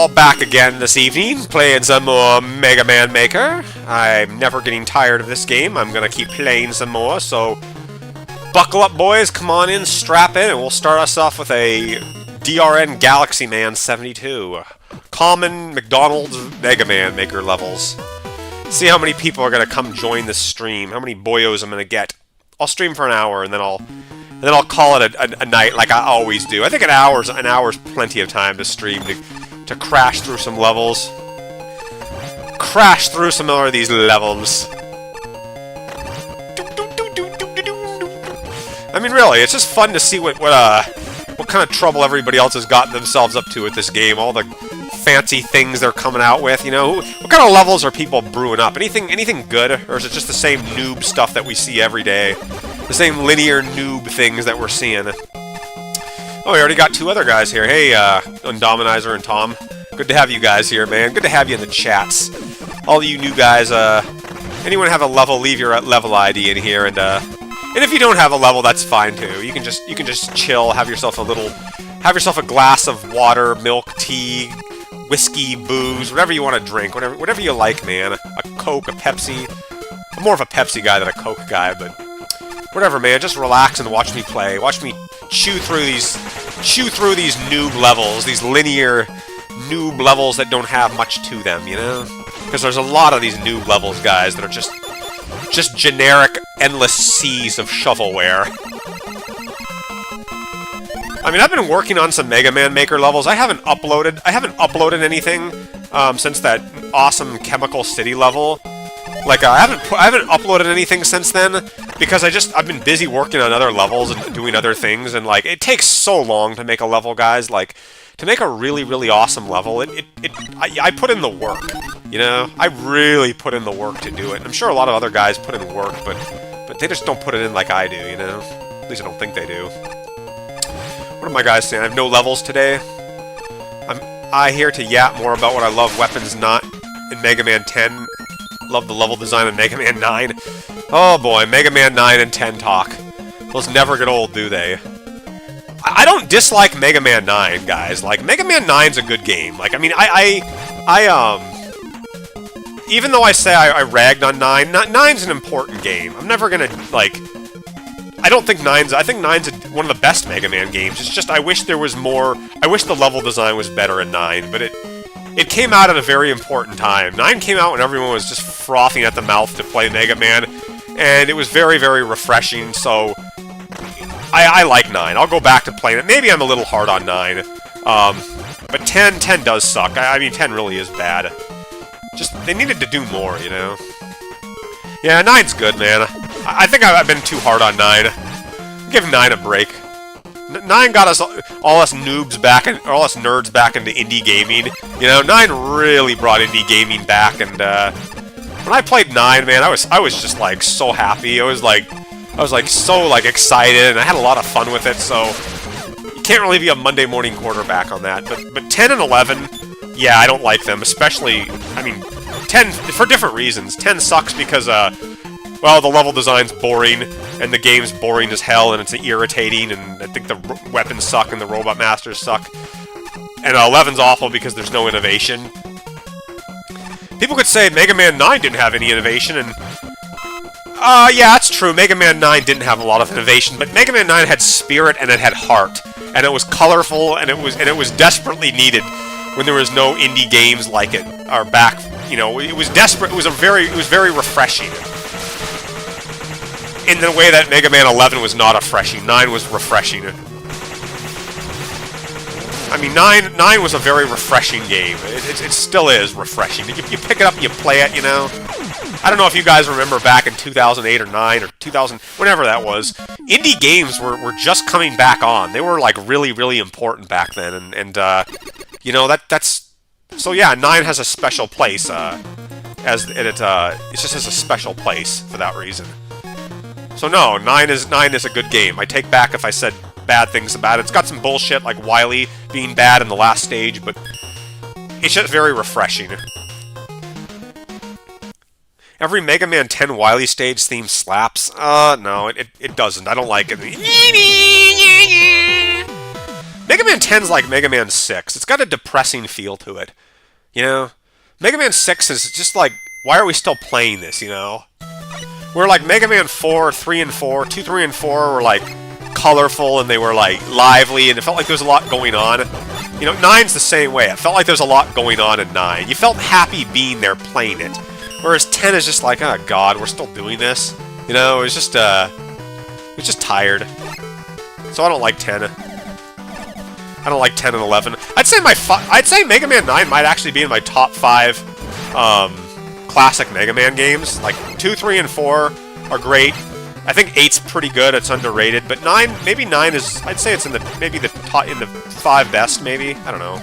all back again this evening, playing some more Mega Man Maker. I'm never getting tired of this game. I'm gonna keep playing some more, so buckle up, boys. Come on in, strap in, and we'll start us off with a DRN Galaxy Man 72. Common McDonald's Mega Man Maker levels. See how many people are gonna come join this stream. How many boyos I'm gonna get. I'll stream for an hour, and then I'll call it a night like I always do. I think an hour's plenty of time to stream to crash through some levels. Crash through some more of these levels. I mean, really, it's just fun to see what kind of trouble everybody else has gotten themselves up to with this game. All the fancy things they're coming out with, you know. What kind of levels are people brewing up? Anything good, or is it just the same noob stuff that we see every day? The same linear noob things that we're seeing. Oh, we already got two other guys here. Hey, Undominizer and Tom. Good to have you guys here, man. Good to have you in the chats. All of you new guys, anyone have a level, leave your level ID in here, and if you don't have a level, that's fine too. You can just chill, have yourself a glass of water, milk, tea, whiskey, booze, whatever you want to drink, whatever you like, man. A Coke, a Pepsi. I'm more of a Pepsi guy than a Coke guy, but whatever, man. Just relax and watch me play. Watch me chew through these noob levels, these linear noob levels that don't have much to them, you know? Because there's a lot of these noob levels, guys, that are just generic, endless seas of shovelware. I mean, I've been working on some Mega Man Maker levels. I haven't uploaded anything since that awesome Chemical City level. Like, I haven't uploaded anything since then because I've been busy working on other levels and doing other things, and like, it takes so long to make a level, guys. Like, to make a really, really awesome level, I put in the work, you know? I really put in the work to do it. I'm sure a lot of other guys put in work, but they just don't put it in like I do, you know? At least I don't think they do. What are my guys saying? I have no levels today. I here to yap more about what I love weapons not in Mega Man 10. Love the level design in Mega Man 9. Oh boy, Mega Man 9 and 10 talk. Those never get old, do they? I don't dislike Mega Man 9, guys. Like, Mega Man 9's a good game. Like, I mean, even though I say I ragged on 9, 9's an important game. I'm never gonna, like, I think 9's one of the best Mega Man games. It's just, I wish there was more, I wish the level design was better in 9, but it came out at a very important time. 9 came out when everyone was just frothing at the mouth to play Mega Man, and it was very, very refreshing, so I like 9. I'll go back to playing it. Maybe I'm a little hard on 9, but 10 does suck. I mean, 10 really is bad. Just, they needed to do more, you know? Yeah, 9's good, man. I think I've been too hard on 9. Give 9 a break. 9 got all us noobs back, all us nerds back into indie gaming. You know, 9 really brought indie gaming back, and when I played 9, man, I was just like so happy. I was like so like excited, and I had a lot of fun with it. So you can't really be a Monday morning quarterback on that. But 10 and 11, yeah, I don't like them. Especially, I mean, 10 for different reasons. 10 sucks because well, the level design's boring, and the game's boring as hell, and it's irritating, and I think the weapons suck, and the Robot Masters suck. And 11's awful because there's no innovation. People could say Mega Man 9 didn't have any innovation, and yeah, that's true. Mega Man 9 didn't have a lot of innovation, but Mega Man 9 had spirit and it had heart, and it was colorful, and it was desperately needed when there was no indie games like it or back. You know, it was desperate. It was very refreshing. In the way that Mega Man 11 was not refreshing, 9 was refreshing. I mean, 9 was a very refreshing game. It still is refreshing. You pick it up and you play it, you know? I don't know if you guys remember back in 2008 or 9 or 2000, whenever that was, indie games were just coming back on. They were, like, really, really important back then, and you know, that's... So yeah, 9 has a special place, it just has a special place for that reason. So no, 9 is a good game. I take back if I said bad things about it. It's got some bullshit like Wily being bad in the last stage, but it's just very refreshing. Every Mega Man 10 Wily stage theme slaps. No, it doesn't. I don't like it. Mega Man 10's like Mega Man 6. It's got a depressing feel to it. You know? Mega Man 6 is just like, why are we still playing this, you know? Where like Mega Man 4, 3 and 4, 2, 3, and 4 were like colorful and they were like lively and it felt like there was a lot going on. You know, 9's the same way. It felt like there was a lot going on in 9. You felt happy being there playing it. Whereas 10 is just like, oh god, we're still doing this. You know, it was just tired. So I don't like 10. I don't like 10 and 11. I'd say Mega Man 9 might actually be in my top 5 classic Mega Man games. Like 2, 3, and 4 are great. I think 8's pretty good. It's underrated, but 9, maybe 9 is. I'd say it's in the top in the 5 best. Maybe I don't know.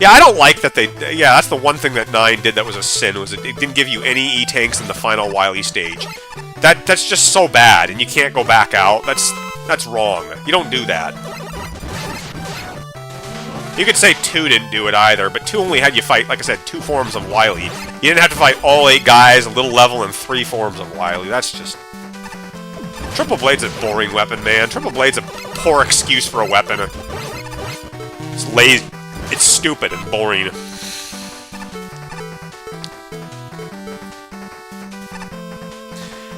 Yeah, I don't like that they. Yeah, that's the one thing that 9 did that was a sin. Was it didn't give you any E-tanks in the final Wily stage. That's just so bad, and you can't go back out. That's wrong. You don't do that. You could say 2 didn't do it either, but 2 only had you fight, like I said, 2 forms of Wily. You didn't have to fight all 8 guys, a little level, and 3 forms of Wily. That's just... Triple Blade's a boring weapon, man. Triple Blade's a poor excuse for a weapon. It's lazy. It's stupid and boring.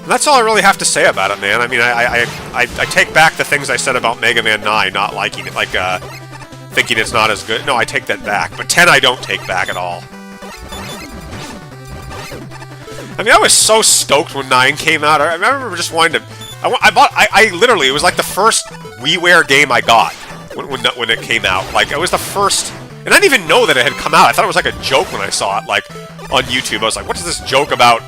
And that's all I really have to say about it, man. I mean, I take back the things I said about Mega Man 9, not liking it, like, thinking it's not as good. No, I take that back. But 10 I don't take back at all. I mean, I was so stoked when 9 came out. I remember just wanting to... I literally, it was like the first WiiWare game I got when it came out. Like, it was the first... And I didn't even know that it had come out. I thought it was like a joke when I saw it, like, on YouTube. I was like, what is this joke about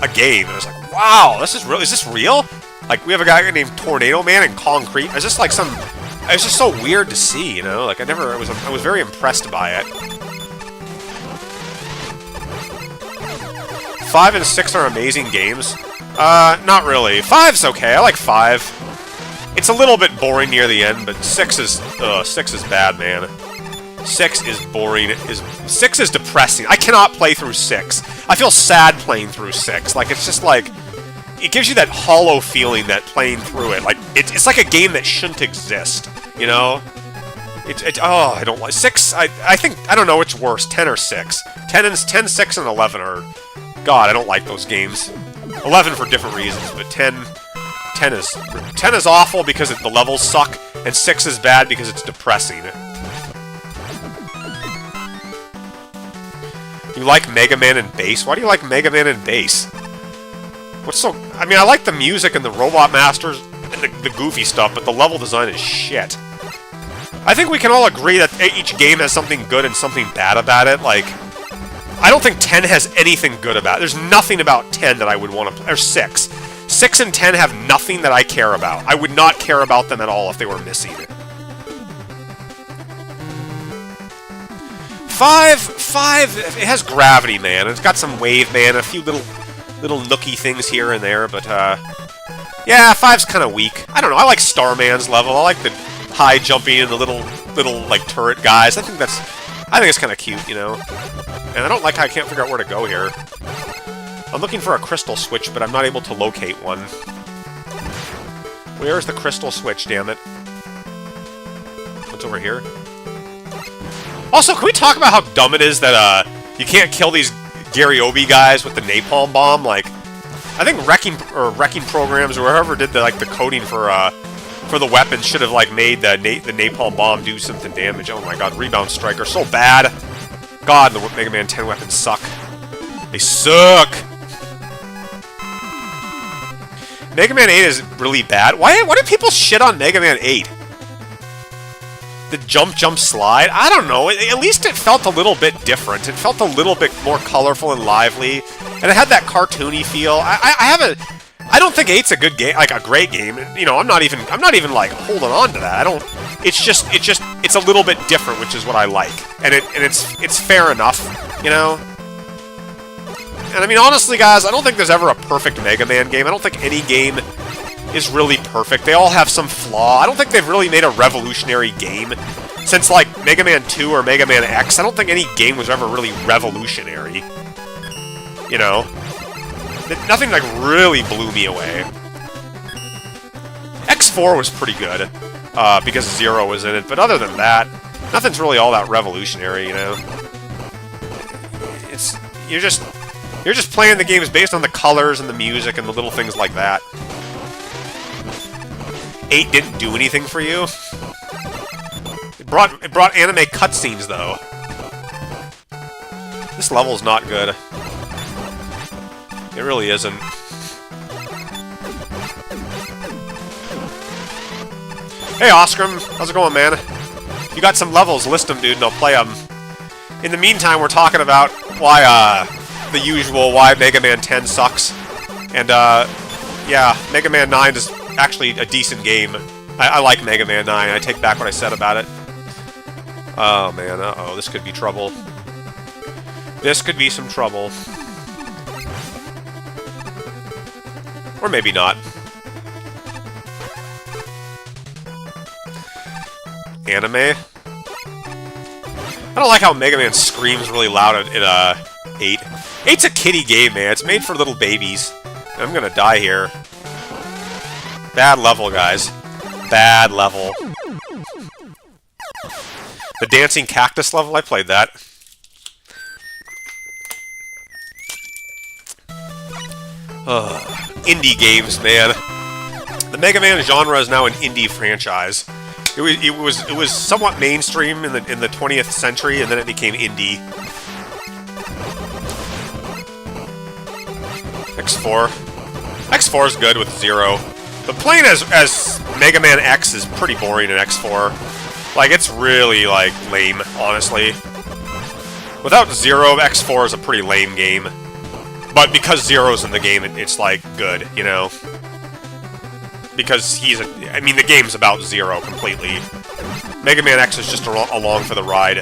a game? And I was like, wow, this is real. Is this real? Like, we have a guy named Tornado Man in Concrete. It's just like some... It was just so weird to see, you know? Like, I was very impressed by it. 5 and 6 are amazing games. Not really. 5's okay. I like 5. It's a little bit boring near the end, but 6 is bad, man. 6 is boring. 6 is depressing. I cannot play through 6. I feel sad playing through 6. Like, it's just like... It gives you that hollow feeling that playing through it. Like, it's like a game that shouldn't exist, you know? Oh, I don't like... 6, I think... I don't know which worse, 10 or 6. 10, 6, and 11 are... God, I don't like those games. 11 for different reasons, but 10 is awful because the levels suck, and 6 is bad because it's depressing. You like Mega Man and Bass? Why do you like Mega Man and Bass? What's so... I mean, I like the music and the Robot Masters and the goofy stuff, but the level design is shit. I think we can all agree that each game has something good and something bad about it. Like, I don't think 10 has anything good about it. There's nothing about 10 that I would want to play. Or 6. 6 and 10 have nothing that I care about. I would not care about them at all if they were missing. 5, it has gravity, man. It's got some wave, man. A few little nooky things here and there, but, yeah, 5's kind of weak. I don't know. I like Starman's level. I like the high jumping and the little, like, turret guys. I think it's kind of cute, you know? And I don't like how I can't figure out where to go here. I'm looking for a crystal switch, but I'm not able to locate one. Where is the crystal switch, damn it? What's over here? Also, can we talk about how dumb it is that, you can't kill these Gary Obi guys with the napalm bomb? Like, I think Wrecking Programs or whoever did the coding for the weapons should have like made the napalm bomb do something damage. Oh my god, Rebound Striker, so bad. God, the Mega Man 10 weapons suck. They suck. Mega Man 8 is really bad. Why do people shit on Mega Man 8? The jump, slide? I don't know. At least it felt a little bit different. It felt a little bit more colorful and lively. And it had that cartoony feel. I don't think 8's a good game, like a great game. You know, I'm not even like holding on to that. It's a little bit different, which is what I like. And it's fair enough, you know? And I mean, honestly, guys, I don't think there's ever a perfect Mega Man game. I don't think any game is really perfect. They all have some flaw. I don't think they've really made a revolutionary game since, like, Mega Man 2 or Mega Man X. I don't think any game was ever really revolutionary. You know? Nothing, like, really blew me away. X4 X4 was pretty good, because Zero was in it, but other than that, nothing's really all that revolutionary, you know? You're just playing the games based on the colors and the music and the little things like that. 8 didn't do anything for you. It brought anime cutscenes, though. This level's not good. It really isn't. Hey, Oscrum. How's it going, man? If you got some levels, list them, dude, and I'll play them. In the meantime, we're talking about why, the usual, why Mega Man 10 sucks. And, yeah, Mega Man 9 is actually a decent game. I like Mega Man 9. I take back what I said about it. Oh, man, uh-oh. This could be trouble. This could be some trouble. Or maybe not. Anime? I don't like how Mega Man screams really loud at 8. 8's a kiddie game, man. It's made for little babies. I'm gonna die here. Bad level, guys. Bad level. The dancing cactus level, I played that. Indie games, man. The Mega Man genre is now an indie franchise. It was somewhat mainstream in the 20th century, and then it became indie. X4. X4 is good with Zero. But playing as Mega Man X is pretty boring in X4. Like, it's really, like, lame, honestly. Without Zero, X4 is a pretty lame game. But because Zero's in the game, it's, like, good, you know? Because I mean, the game's about Zero completely. Mega Man X is just along for the ride.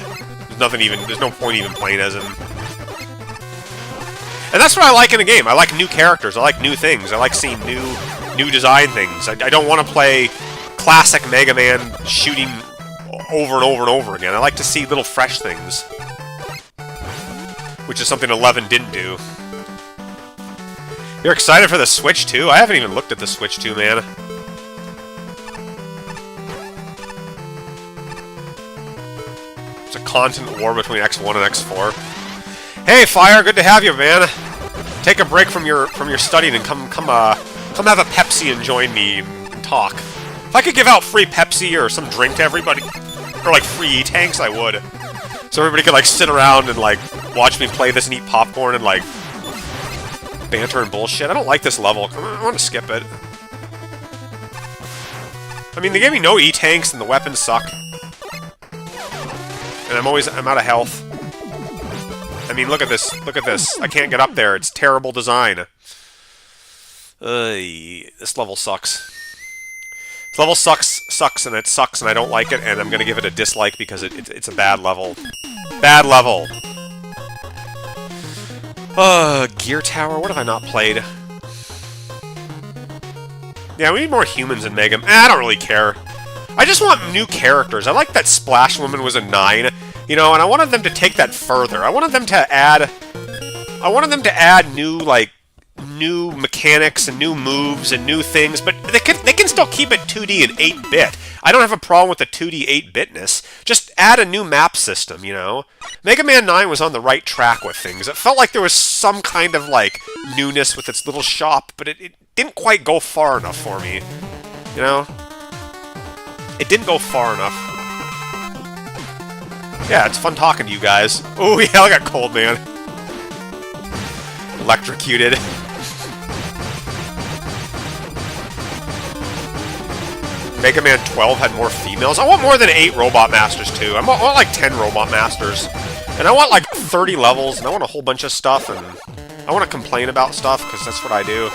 There's no point even playing as him. And that's what I like in a game. I like new characters. I like new things. I like seeing new design things. I don't want to play classic Mega Man shooting over and over and over again. I like to see little fresh things. Which is something 11 didn't do. You're excited for the Switch 2? I haven't even looked at the Switch 2, man. It's a content war between X1 and X4. Hey, Fire, good to have you, man. Take a break from your studying and come have a Pepsi and join me and talk. If I could give out free Pepsi or some drink to everybody, or like free E-tanks, I would. So everybody could like sit around and like watch me play this and eat popcorn and like banter and bullshit. I don't like this level. I want to skip it. I mean, they gave me no E-tanks and the weapons suck. And I'm out of health. I mean, look at this. Look at this. I can't get up there. It's terrible design. This level sucks. This level sucks, and it sucks, and I don't like it, and I'm gonna give it a dislike because it's a bad level. Bad level. Gear Tower. What have I not played? Yeah, we need more humans in Mega Man. I don't really care. I just want new characters. I like that Splash Woman was a 9, you know, and I wanted them to take that further. I wanted them to add new mechanics and new moves and new things, but they can still keep it 2D and 8-bit. I don't have a problem with the 2D 8-bitness. Just add a new map system, you know? Mega Man 9 was on the right track with things. It felt like there was some kind of, like, newness with its little shop, but it didn't quite go far enough for me, you know? It didn't go far enough. Yeah, it's fun talking to you guys. Oh, yeah, I got cold, man. Electrocuted. Mega Man 12 had more females. I want more than 8 Robot Masters, too. I want like 10 Robot Masters. And I want like 30 levels, and I want a whole bunch of stuff, and I want to complain about stuff, because that's what I do.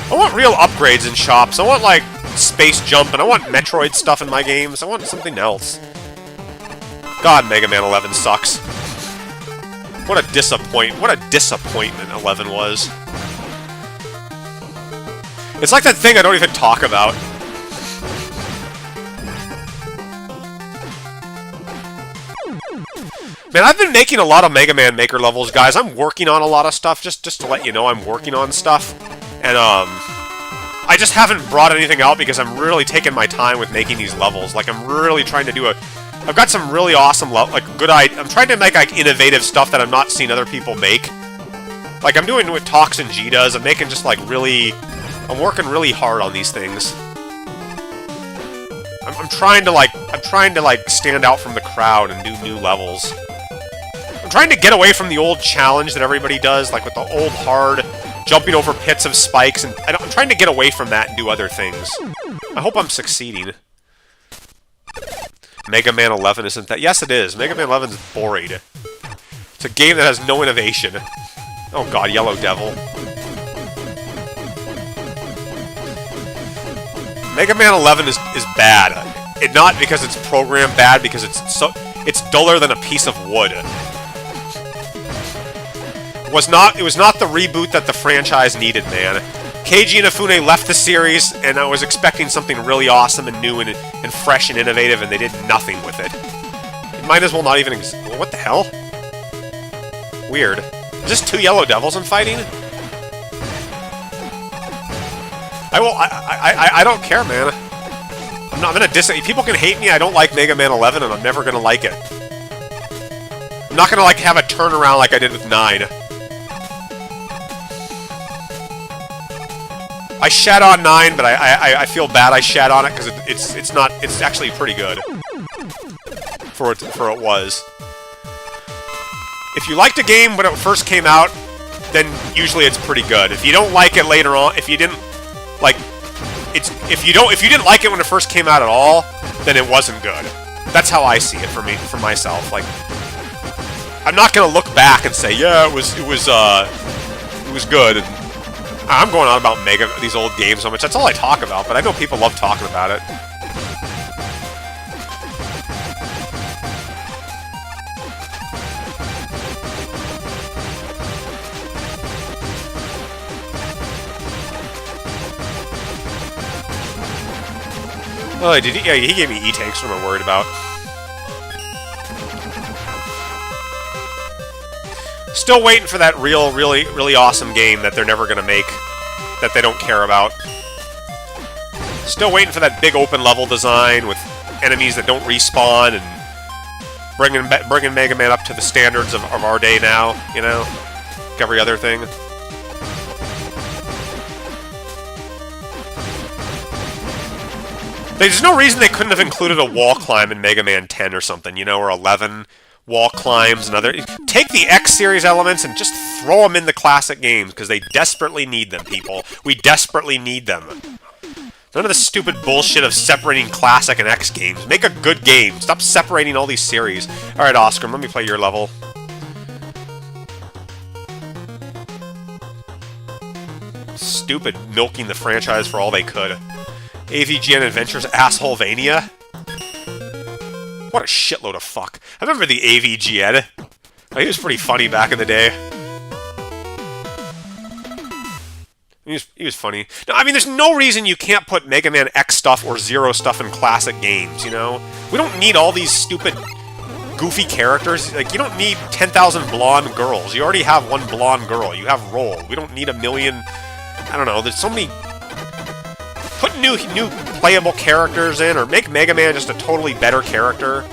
I want real upgrades in shops. I want, like, Space Jump, and I want Metroid stuff in my games. I want something else. God, Mega Man 11 sucks. What a disappointment 11 was. It's like that thing I don't even talk about. Man, I've been making a lot of Mega Man Maker levels, guys. I'm working on a lot of stuff, just to let you know I'm working on stuff. And, I just haven't brought anything out because I'm really taking my time with making these levels. Like, I'm really trying to do I've got some really awesome, I'm trying to make, like, innovative stuff that I'm not seeing other people make. Like, I'm doing what Toxin G does. I'm making just, like, I'm working really hard on these things. I'm trying to stand out from the crowd and do new levels. I'm trying to get away from the old challenge that everybody does, like with the old hard jumping over pits of spikes, and I'm trying to get away from that and do other things. I hope I'm succeeding. Mega Man 11 isn't that? Yes, it is. Mega Man 11 is boring. It's a game that has no innovation. Oh god, Yellow Devil. Mega Man 11 is bad. Not because it's programmed bad, because it's duller than a piece of wood. It was not the reboot that the franchise needed, man. Keiji Inafune left the series, and I was expecting something really awesome and new and fresh and innovative, and they did nothing with it. It might as well not even exist. What the hell? Weird. Is this 2 Yellow Devils I'm fighting? I don't care, man. I'm gonna people can hate me. I don't like Mega Man 11, and I'm never gonna like it. I'm not gonna have a turnaround like I did with 9. I shat on 9, but I feel bad I shat on it because it's actually pretty good for it was. If you liked a game when it first came out, then usually it's pretty good. If you don't like it later on, if you didn't like it when it first came out at all, then it wasn't good. That's how I see it for myself. Like, I'm not gonna look back and say, yeah, it was good. And I'm going on about these old games so much. That's all I talk about, but I know people love talking about it. Oh, yeah, he gave me E-Tanks, what I'm worried about. Still waiting for that really awesome game that they're never gonna make, that they don't care about. Still waiting for that big open level design with enemies that don't respawn and bringing Mega Man up to the standards of our day now, you know? Like every other thing. There's no reason they couldn't have included a wall climb in Mega Man 10 or something, you know, or 11. Wall climbs and other... Take the X-Series elements and just throw them in the classic games, because they desperately need them, people. We desperately need them. None of the stupid bullshit of separating classic and X games. Make a good game. Stop separating all these series. Alright, Oscar, let me play your level. Stupid milking the franchise for all they could. AVGN Adventures Assholevania? What a shitload of fuck. I remember the AVGN. He was pretty funny back in the day. He was funny. No, I mean, there's no reason you can't put Mega Man X stuff or Zero stuff in classic games, you know? We don't need all these stupid, goofy characters. Like, you don't need 10,000 blonde girls. You already have one blonde girl. You have Roll. We don't need a million... I don't know, there's so many... Put new playable characters in, or make Mega Man just a totally better character.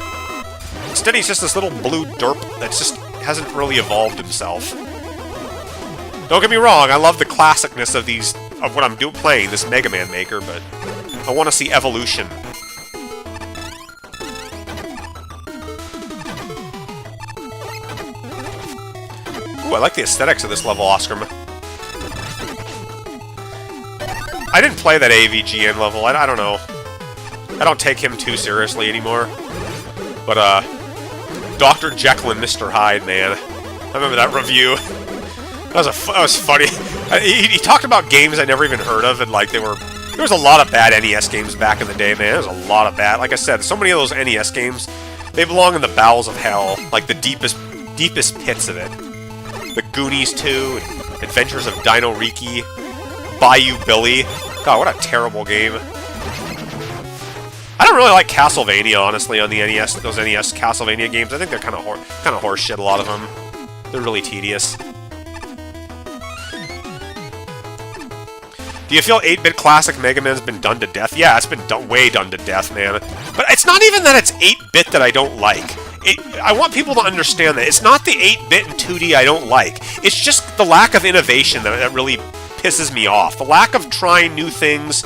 Instead, he's just this little blue derp that just hasn't really evolved himself. Don't get me wrong, I love the classicness of what I'm playing, this Mega Man Maker, but I want to see evolution. Ooh, I like the aesthetics of this level, Oscar. I didn't play that AVGN level, I don't know. I don't take him too seriously anymore. But, Dr. Jekyll and Mr. Hyde, man. I remember that review. That was funny. He talked about games I never even heard of, and like there was a lot of bad NES games back in the day, man. There was a lot of bad. Like I said, so many of those NES games, they belong in the bowels of hell, like the deepest pits of it. The Goonies 2, Adventures of Dino Riki, Bayou Billy. God, what a terrible game. I don't really like Castlevania, honestly, on the NES. Those NES Castlevania games, I think they're kind of horse shit. A lot of them, they're really tedious. Do you feel 8-bit classic Mega Man's been done to death? Yeah, it's been way done to death, man. But it's not even that it's 8-bit that I don't like. I want people to understand that it's not the 8-bit and 2D I don't like. It's just the lack of innovation that really pisses me off. The lack of trying new things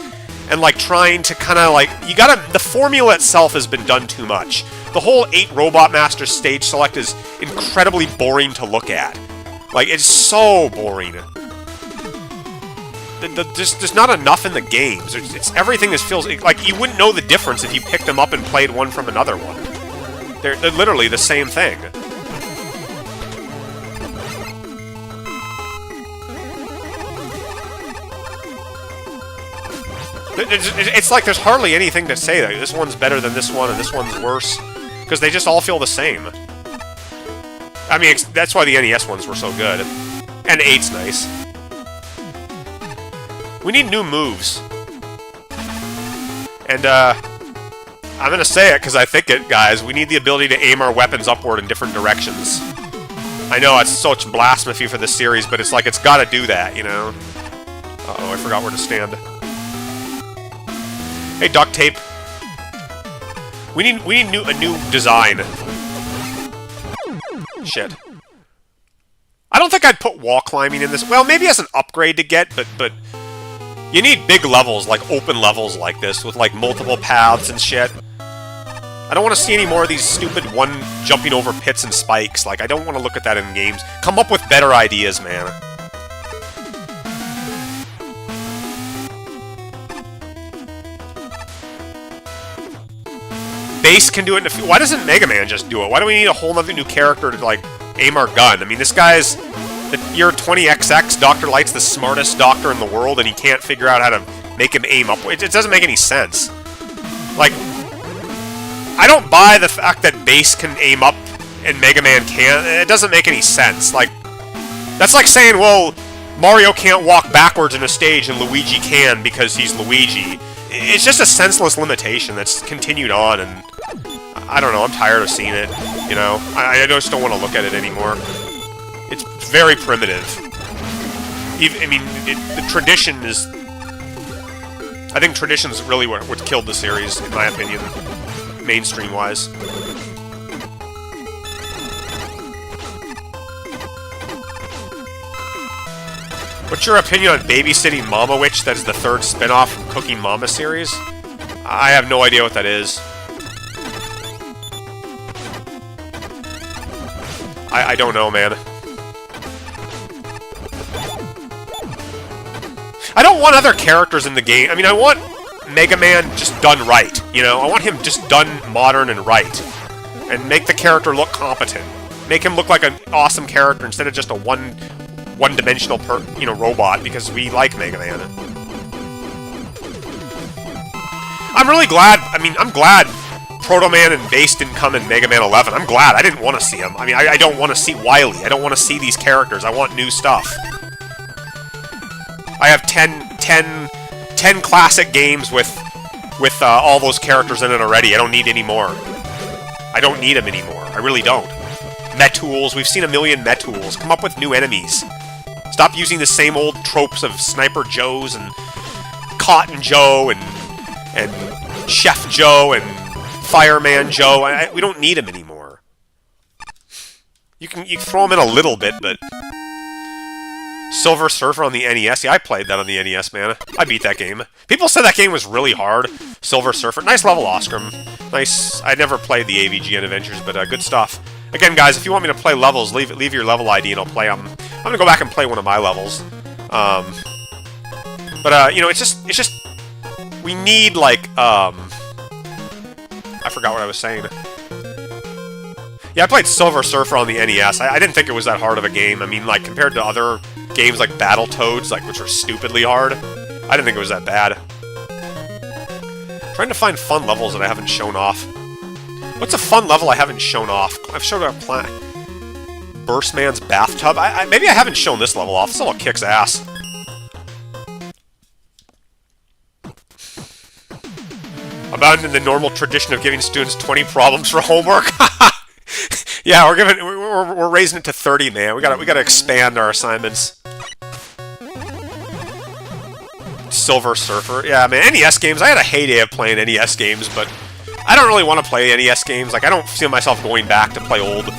and like trying to kind of like the formula itself has been done too much. The whole 8 Robot Master stage select is incredibly boring to look at. Like, it's so boring. There's not enough in the games. Everything feels like you wouldn't know the difference if you picked them up and played one from another one. They're literally the same thing. It's like there's hardly anything to say. Like, this one's better than this one, and this one's worse. Because they just all feel the same. I mean, that's why the NES ones were so good. And 8's nice. We need new moves. And, I'm gonna say it because I think it, guys. We need the ability to aim our weapons upward in different directions. I know it's such blasphemy for the series, but it's like it's gotta do that, you know? Uh-oh, I forgot where to stand. Hey, duct tape. We need a new design. Shit. I don't think I'd put wall climbing in this. Well, maybe as an upgrade to get, but you need big levels, like open levels like this, with like multiple paths and shit. I don't want to see any more of these stupid jumping over pits and spikes. Like, I don't want to look at that in games. Come up with better ideas, man. Bass can do it in why doesn't Mega Man just do it? Why do we need a whole other new character to, like, aim our gun? I mean, this guy's the year 20XX. Dr. Light's the smartest doctor in the world, and he can't figure out how to make him aim up. It doesn't make any sense. Like, I don't buy the fact that Bass can aim up and Mega Man can't. It doesn't make any sense. Like, that's like saying, well, Mario can't walk backwards in a stage and Luigi can because he's Luigi. It's just a senseless limitation that's continued on, and I don't know, I'm tired of seeing it, you know? I just don't want to look at it anymore. It's very primitive. I mean, the tradition is... I think tradition's really what killed the series, in my opinion, mainstream-wise. What's your opinion on Babysitting Mama Witch? That is the third spin-off from Cooking Mama series? I have no idea what that is. I don't know, man. I don't want other characters in the game. I mean, I want Mega Man just done right, you know? I want him just done modern and right. And make the character look competent. Make him look like an awesome character instead of just a one-dimensional robot, because we like Mega Man. I'm really glad, I'm glad Proto Man and Bass didn't come in Mega Man 11. I'm glad. I didn't want to see them. I mean, I don't want to see Wily. I don't want to see these characters. I want new stuff. I have 10 classic games with all those characters in it already. I don't need any more. I don't need them anymore. I really don't. Metools. We've seen a million Metools. Come up with new enemies. Stop using the same old tropes of Sniper Joes and Cotton Joe and Chef Joe and Fireman Joe. We don't need him anymore. You can throw him in a little bit, but Silver Surfer on the NES. Yeah, I played that on the NES, man. I beat that game. People said that game was really hard. Silver Surfer. Nice level, Oscrum. Nice. I never played the AVGN Adventures, but good stuff. Again, guys, if you want me to play levels, leave your level ID and I'll play them. I'm gonna go back and play one of my levels. You know, it's just we need, like, I forgot what I was saying. Yeah, I played Silver Surfer on the NES. I didn't think it was that hard of a game. I mean, like, compared to other games like Battletoads, like, which are stupidly hard, I didn't think it was that bad. Trying to find fun levels that I haven't shown off. What's a fun level I haven't shown off? I've showed a Burstman's bathtub. Maybe I haven't shown this level off. This level kicks ass. Abandoning the normal tradition of giving students 20 problems for homework. Yeah, we're raising it to 30, man. We gotta expand our assignments. Silver Surfer. Yeah, man, NES games. I had a heyday of playing NES games, but I don't really want to play NES games. Like, I don't feel myself going back to play old.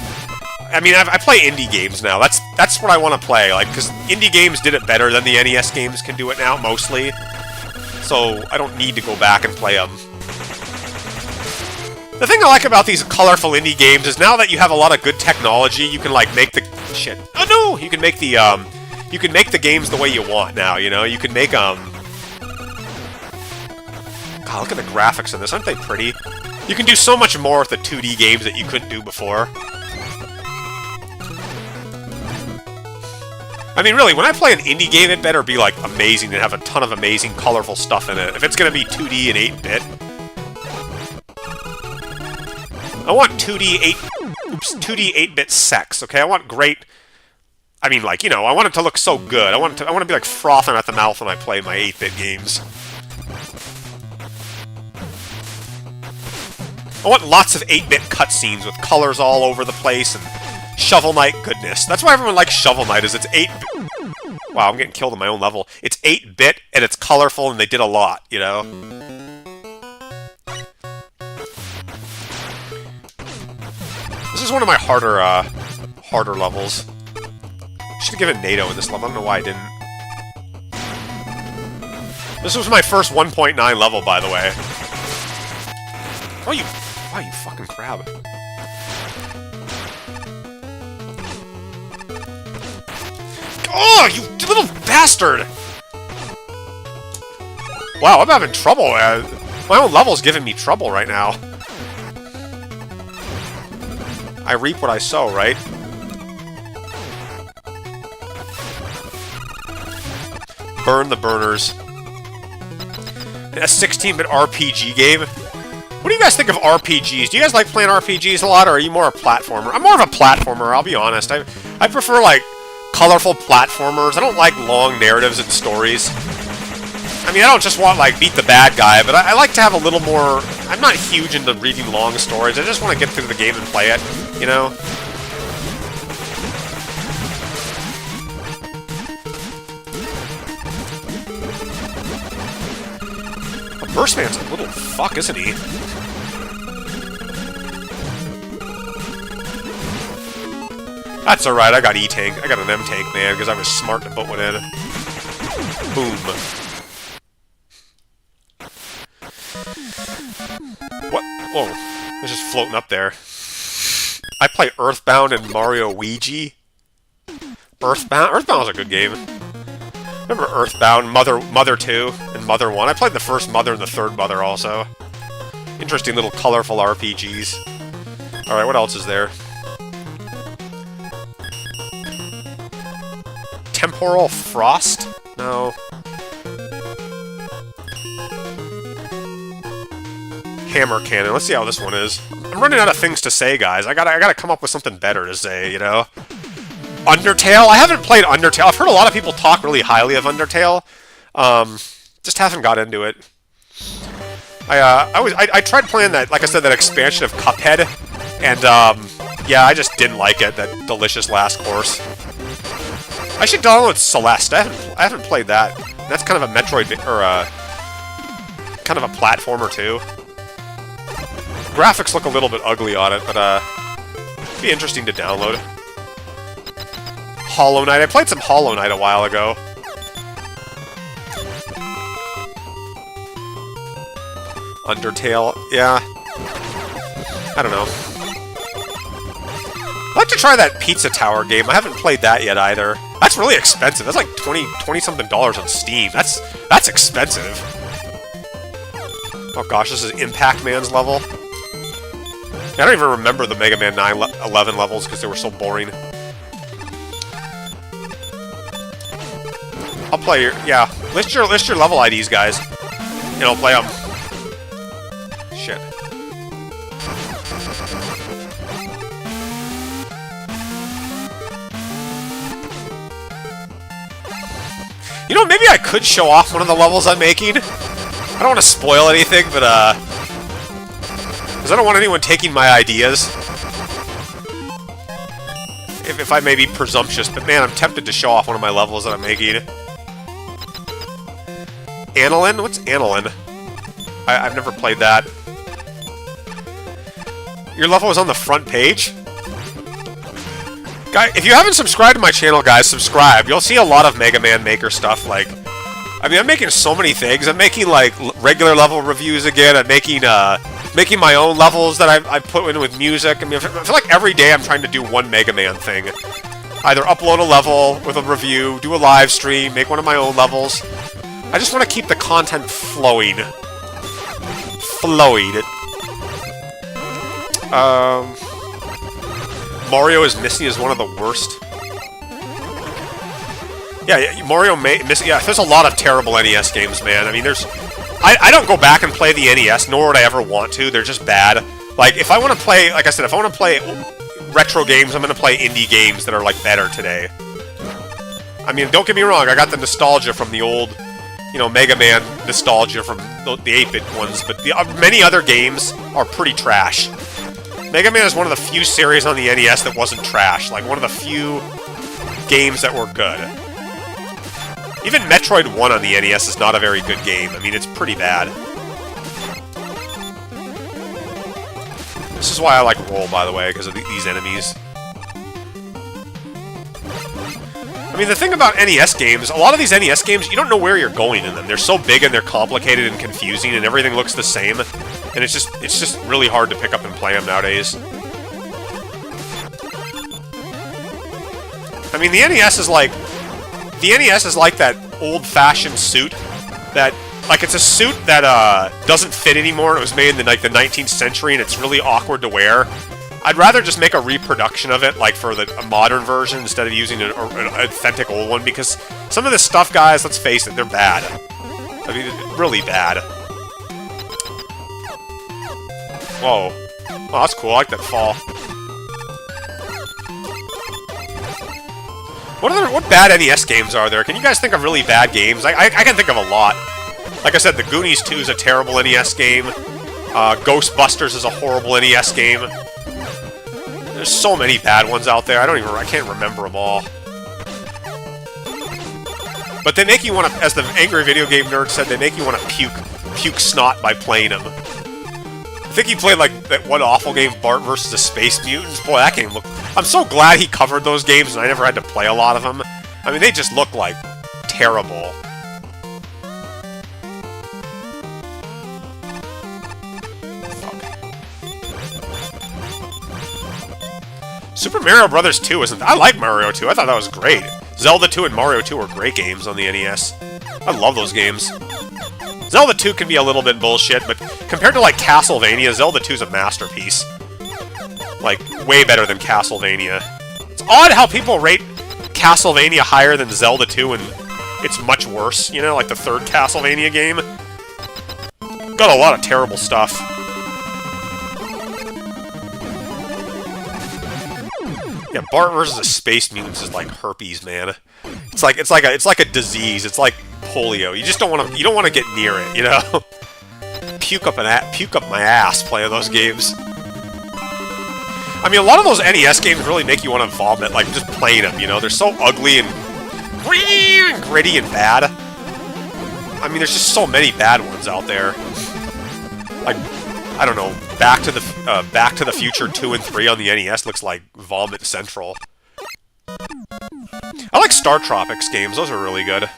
I mean, I play indie games now. That's what I want to play. Like, because indie games did it better than the NES games can do it now, mostly. So I don't need to go back and play them. The thing I like about these colorful indie games is now that you have a lot of good technology, you can like make the shit. Oh no! You can make the games the way you want now. You know, you can make God, look at the graphics in this. Aren't they pretty? You can do so much more with the 2D games that you couldn't do before. I mean, really, when I play an indie game, it better be like amazing and have a ton of amazing, colorful stuff in it. If it's gonna be 2D and 8-bit. I want 2D 8-bit sex, okay? I want great... I mean, like, you know, I want it to look so good. I want to be, like, frothing at the mouth when I play my 8-bit games. I want lots of 8-bit cutscenes with colors all over the place and Shovel Knight goodness. That's why everyone likes Shovel Knight, is it's 8-bit... Wow, I'm getting killed on my own level. It's 8-bit, and it's colorful, and they did a lot, you know? This is one of my harder levels. Should have given NATO in this level. I don't know why I didn't. This was my first 1.9 level, by the way. Oh, wow, you fucking crab. Oh, you little bastard! Wow, I'm having trouble. My own level's giving me trouble right now. I reap what I sow, right? Burn the burners. A 16-bit RPG game? What do you guys think of RPGs? Do you guys like playing RPGs a lot, or are you more a platformer? I'm more of a platformer, I'll be honest. I prefer, like, colorful platformers. I don't like long narratives and stories. I mean, I don't just want, like, beat the bad guy, but I like to have a little more... I'm not huge into reading long stories. I just want to get through the game and play it, you know? Burstman's a little fuck, isn't he? That's alright, I got E-Tank. I got an M-Tank, man, because I was smart to put one in. Boom. What? Whoa. It's just floating up there. I play Earthbound and Mario Luigi. Earthbound? Earthbound was a good game. Remember Earthbound, Mother 2, and Mother 1? I played the first Mother and the third Mother also. Interesting little colorful RPGs. Alright, what else is there? Temporal Frost? No. Hammer Cannon. Let's see how this one is. I'm running out of things to say, guys. I gotta come up with something better to say, you know? Undertale? I haven't played Undertale. I've heard a lot of people talk really highly of Undertale. Just haven't got into it. I tried playing that, like I said, that expansion of Cuphead, and yeah, I just didn't like it. That delicious last course. I should download Celeste. I haven't played that. That's kind of a Metroid or kind of a platformer too. Graphics look a little bit ugly on it, but it'd be interesting to download. Hollow Knight. I played some Hollow Knight a while ago. Undertale. Yeah. I don't know. I'd like to try that Pizza Tower game. I haven't played that yet either. That's really expensive. That's like $20-something on Steam. That's expensive. Oh gosh, this is Impact Man's level. I don't even remember the Mega Man 9-11 levels because they were so boring. I'll play your... Yeah, list your level IDs, guys. And I'll play them. Shit. You know, maybe I could show off one of the levels I'm making. I don't want to spoil anything, but, Because I don't want anyone taking my ideas. If I may be presumptuous, but man, I'm tempted to show off one of my levels that I'm making. Anilin? What's Anilin? I've never played that. Your level was on the front page? Guy, if you haven't subscribed to my channel, guys, subscribe. You'll see a lot of Mega Man Maker stuff, like... I mean, I'm making so many things. I'm making, like, regular level reviews again. I'm making my own levels that I put in with music. I mean, I feel like every day I'm trying to do one Mega Man thing. Either upload a level with a review, do a live stream, make one of my own levels. I just want to keep the content flowing. Mario is Missing is one of the worst. Yeah, Mario Missing. Yeah, there's a lot of terrible NES games, man. I mean, there's. I don't go back and play the NES, nor would I ever want to. They're just bad. Like, if I want to play, like I said, if I want to play retro games, I'm going to play indie games that are, like, better today. I mean, don't get me wrong, I got the nostalgia from the old, you know, Mega Man nostalgia from the 8-bit ones, but the many other games are pretty trash. Mega Man is one of the few series on the NES that wasn't trash. Like, one of the few games that were good. Even Metroid 1 on the NES is not a very good game. I mean, it's pretty bad. This is why I like Roll, by the way, because of these enemies. I mean, the thing about NES games, a lot of these NES games, you don't know where you're going in them. They're so big and they're complicated and confusing and everything looks the same. And it's just really hard to pick up and play them nowadays. I mean, the NES is like that old-fashioned suit that, like, it's a suit that doesn't fit anymore. It was made in the 19th century and it's really awkward to wear. I'd rather just make a reproduction of it, like, for a modern version instead of using an authentic old one, because some of this stuff, guys, let's face it, they're bad. I mean, really bad. Whoa. Oh, that's cool. I like that fall. What bad NES games are there? Can you guys think of really bad games? I can think of a lot. Like I said, The Goonies 2 is a terrible NES game. Ghostbusters is a horrible NES game. There's so many bad ones out there. I can't remember them all. But they make you want to, as the Angry Video Game Nerd said, they make you want to puke snot by playing them. I think he played, like, that one awful game, Bart vs. the Space Mutants. Boy, that game looked... I'm so glad he covered those games and I never had to play a lot of them. I mean, they just look like terrible. Super Mario Bros. 2 isn't... I like Mario 2. I thought that was great. Zelda 2 and Mario 2 were great games on the NES. I love those games. Zelda 2 can be a little bit bullshit, but compared to, like, Castlevania, Zelda 2 is a masterpiece. Like, way better than Castlevania. It's odd how people rate Castlevania higher than Zelda 2, and it's much worse, you know, like the third Castlevania game. Got a lot of terrible stuff. Yeah, Bart vs. the Space Mutants is like herpes, man. It's like a disease. It's like polio. You just don't want to get near it, you know. Puke up my ass playing those games. I mean, a lot of those NES games really make you want to vomit, like, just playing them, you know? They're so ugly and gritty and bad. I mean, there's just so many bad ones out there. Like, I don't know, Back to the Future 2 and 3 on the NES looks like Vomit Central. I like Star Tropics games, those are really good.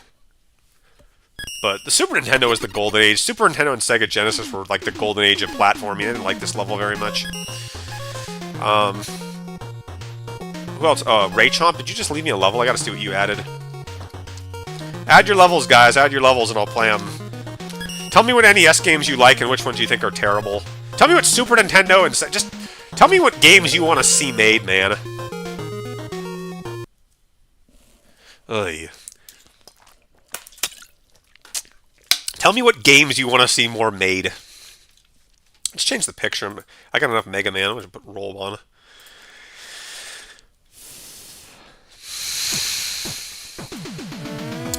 But the Super Nintendo is the golden age. Super Nintendo and Sega Genesis were, like, the golden age of platforming. I didn't like this level very much. Who else? Raychomp, did you just leave me a level? I gotta see what you added. Add your levels, guys. Add your levels and I'll play them. Tell me what NES games you like and which ones you think are terrible. Tell me what Super Nintendo and... Just tell me what games you want to see made, man. Ugh. Tell me what games you want to see more made. Let's change the picture. I got enough Mega Man. I'm going to put Roll on.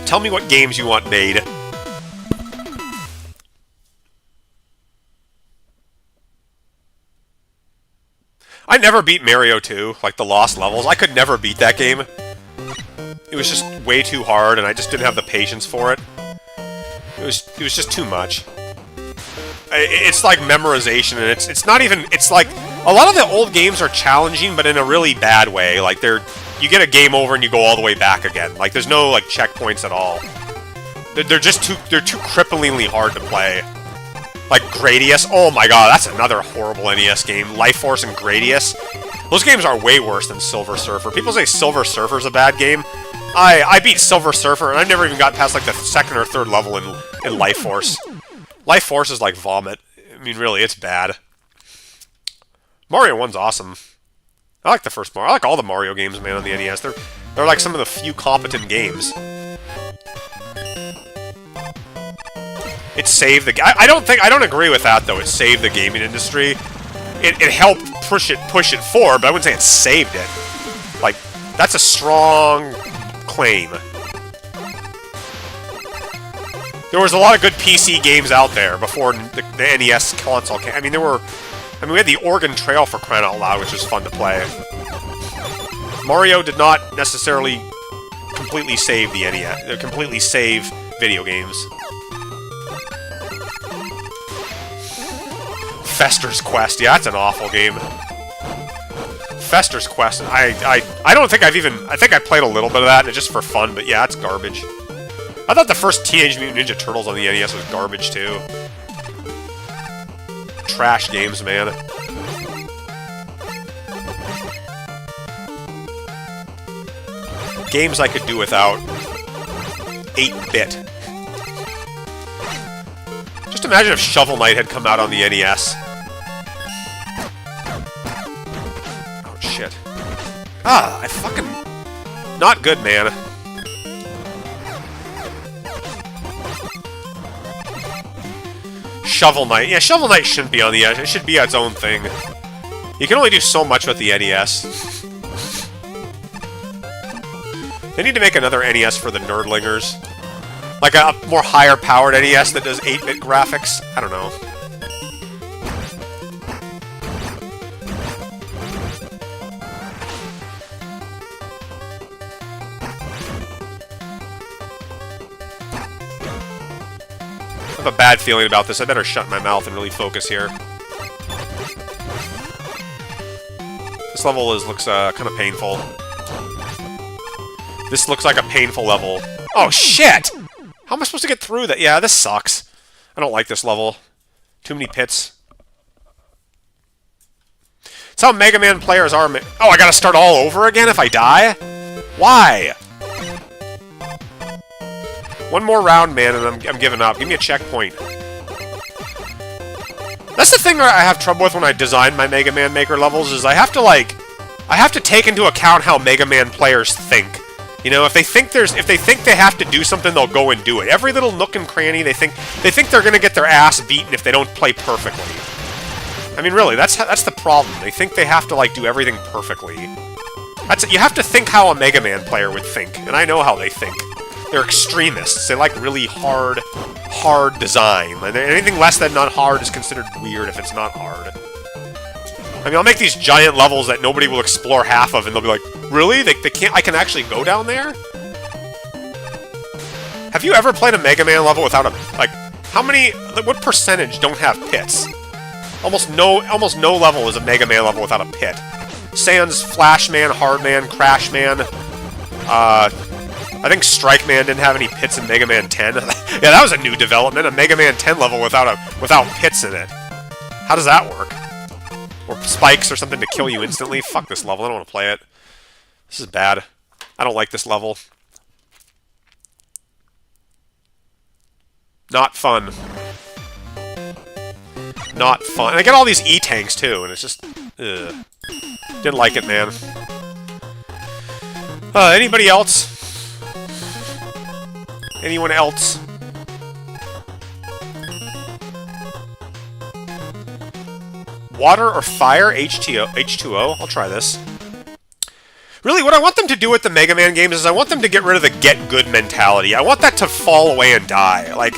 Tell me what games you want made. I never beat Mario 2, like the Lost Levels. I could never beat that game. It was just way too hard, and I just didn't have the patience for it. It was just too much. It's like memorization, and it's not even... It's like... A lot of the old games are challenging, but in a really bad way. Like, you get a game over and you go all the way back again. Like, there's no, like, checkpoints at all. They're just too cripplingly hard to play. Like Gradius. Oh my god, that's another horrible NES game. Life Force and Gradius. Those games are way worse than Silver Surfer. People say Silver Surfer's a bad game. I beat Silver Surfer, and I never even got past, like, the second or third level in Life Force. Life Force is like vomit. I mean, really, it's bad. Mario 1's awesome. I like the first Mario. I like all the Mario games, man, on the NES. They're like some of the few competent games. It saved the... I don't agree with that, though. It saved the gaming industry. It helped push it forward, but I wouldn't say it saved it. Like, that's a strong claim. There was a lot of good PC games out there before the NES console came. I mean, we had the Oregon Trail, for crying out loud, which was fun to play. Mario did not necessarily completely save the NES, completely save video games. Fester's Quest, yeah, that's an awful game. Fester's Quest, I don't think I think I played a little bit of that, just for fun, but yeah, it's garbage. I thought the first Teenage Mutant Ninja Turtles on the NES was garbage, too. Trash games, man. Games I could do without. 8-bit. Just imagine if Shovel Knight had come out on the NES. Oh, shit. I fucking... Not good, man. Shovel Knight. Yeah, Shovel Knight shouldn't be on the NES. It should be its own thing. You can only do so much with the NES. They need to make another NES for the nerdlingers. Like a more higher-powered NES that does 8-bit graphics. I don't know. I have a bad feeling about this. I better shut my mouth and really focus here. This level looks kind of painful. This looks like a painful level. Oh, shit! How am I supposed to get through that? Yeah, this sucks. I don't like this level. Too many pits. It's how Mega Man players are. Oh, I gotta start all over again if I die? Why? One more round, man, and I'm giving up. Give me a checkpoint. That's the thing that I have trouble with when I design my Mega Man Maker levels, is I have to take into account how Mega Man players think. You know, if they think they have to do something, they'll go and do it. Every little nook and cranny, they think they're gonna get their ass beaten if they don't play perfectly. I mean, really, that's the problem. They think they have to, like, do everything perfectly. You have to think how a Mega Man player would think, and I know how they think. They're extremists. They like really hard design. And anything less than not hard is considered weird if it's not hard. I mean, I'll make these giant levels that nobody will explore half of, and they'll be like, really? They can't? I can actually go down there? Have you ever played a Mega Man level without a... Like, what percentage don't have pits? Almost no level is a Mega Man level without a pit. Sans Flash Man, Hard Man, Crash Man, I think Strike Man didn't have any pits in Mega Man 10. Yeah, that was a new development, a Mega Man 10 level without pits in it. How does that work? Or spikes or something to kill you instantly? Fuck this level, I don't want to play it. This is bad. I don't like this level. Not fun. Not fun. And I get all these E-tanks too, and it's just... Ugh. Didn't like it, man. Anybody else? Anyone else? Water or fire? H2O? I'll try this. Really, what I want them to do with the Mega Man games is I want them to get rid of the get-good mentality. I want that to fall away and die. Like,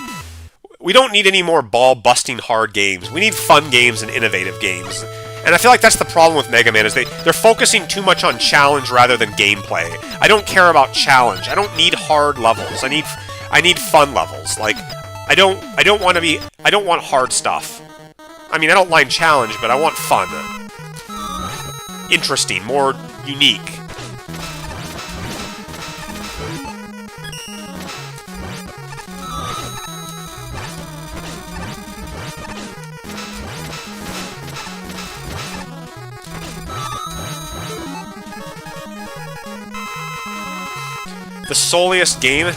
we don't need any more ball-busting hard games. We need fun games and innovative games. And I feel like that's the problem with Mega Man, is they're focusing too much on challenge rather than gameplay. I don't care about challenge. I don't need hard levels. I need fun levels. Like, I don't want hard stuff. I mean, I don't mind challenge, but I want fun. Interesting, more unique. The souliest game?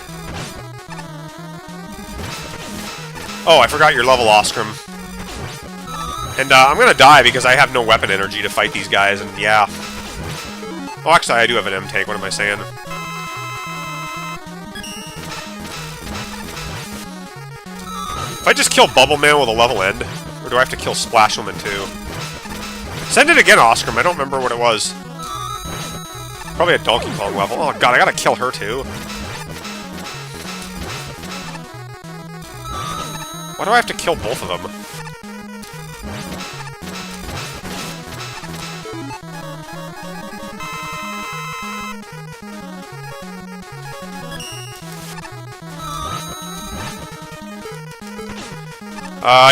Oh, I forgot your level, Ostrom. And I'm gonna die because I have no weapon energy to fight these guys, and yeah. Oh, actually, I do have an M-Tank, what am I saying? If I just kill Bubble Man, will the level end? Or do I have to kill Splash Woman too? Send it again, Ostrom, I don't remember what it was. Probably a Donkey Kong level. Oh god, I gotta kill her too. Why do I have to kill both of them?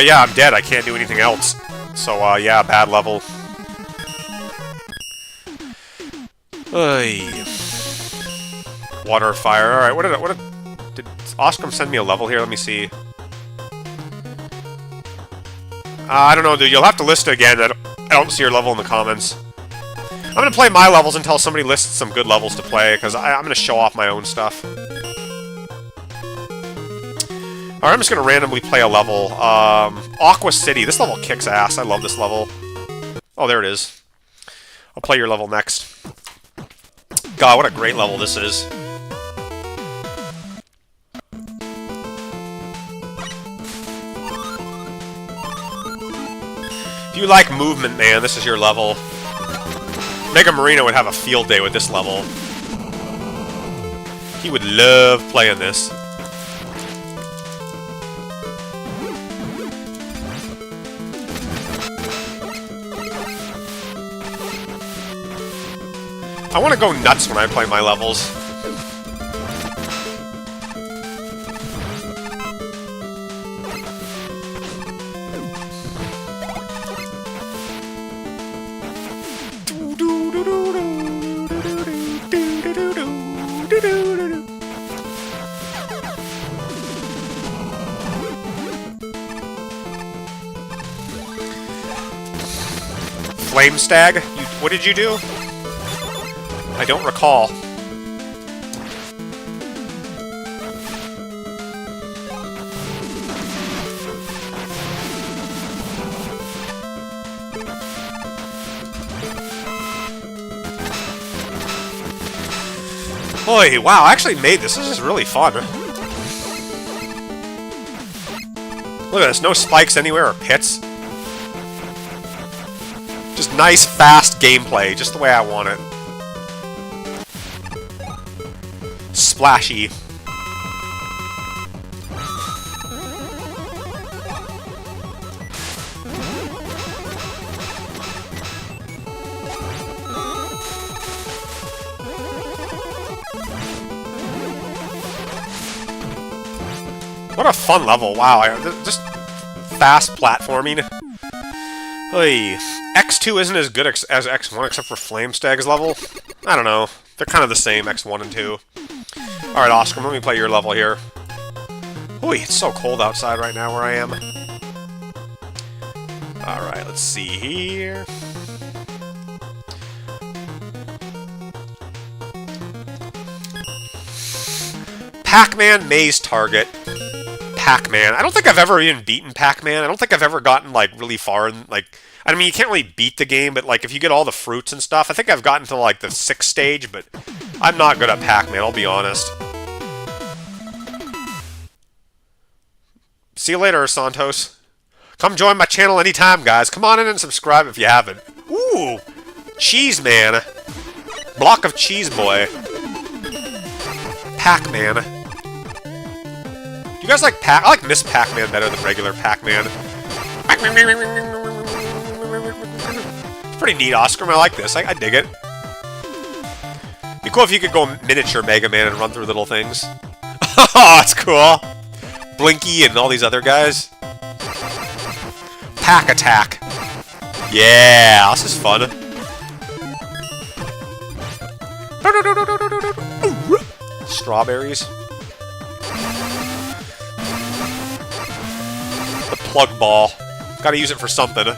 Yeah, I'm dead. I can't do anything else. So, yeah, bad level. Water, fire. Alright, did Ostrom send me a level here? Let me see. I don't know, dude. You'll have to list it again. I don't see your level in the comments. I'm gonna play my levels until somebody lists some good levels to play, because I'm gonna show off my own stuff. Alright, I'm just gonna randomly play a level. Aqua City. This level kicks ass. I love this level. Oh, there it is. I'll play your level next. God, what a great level this is. If you like movement, man, this is your level. Mega Marino would have a field day with this level. He would love playing this. I want to go nuts when I play my levels. Flame Stag? What did you do? I don't recall. Holy, wow, I actually made this. This is really fun. Look at this, no spikes anywhere or pits. Just nice, fast gameplay, just the way I want it. Splashy. What a fun level, wow, just fast platforming. Oy. X2 isn't as good as X1 except for Flame Stag's level. I don't know, they're kind of the same, X1 and 2. Alright, Oscar, let me play your level here. Oy, it's so cold outside right now where I am. Alright, let's see here. Pac-Man Maze Target. Pac-Man. I don't think I've ever even beaten Pac-Man. I don't think I've ever gotten, like, really far in, like... I mean, you can't really beat the game, but, like, if you get all the fruits and stuff, I think I've gotten to, like, the 6th stage, but I'm not good at Pac-Man, I'll be honest. See you later, Santos. Come join my channel anytime, guys. Come on in and subscribe if you haven't. Ooh! Cheese Man. Block of cheese boy. Pac-Man. You guys like I like Miss Pac-Man better than regular Pac-Man. It's pretty neat, Oscar. I like this. I dig it. Be cool if you could go miniature Mega Man and run through little things. Oh, that's cool. Blinky and all these other guys. Pack Attack. Yeah, this is fun. Strawberries. The plug ball. Gotta use it for something.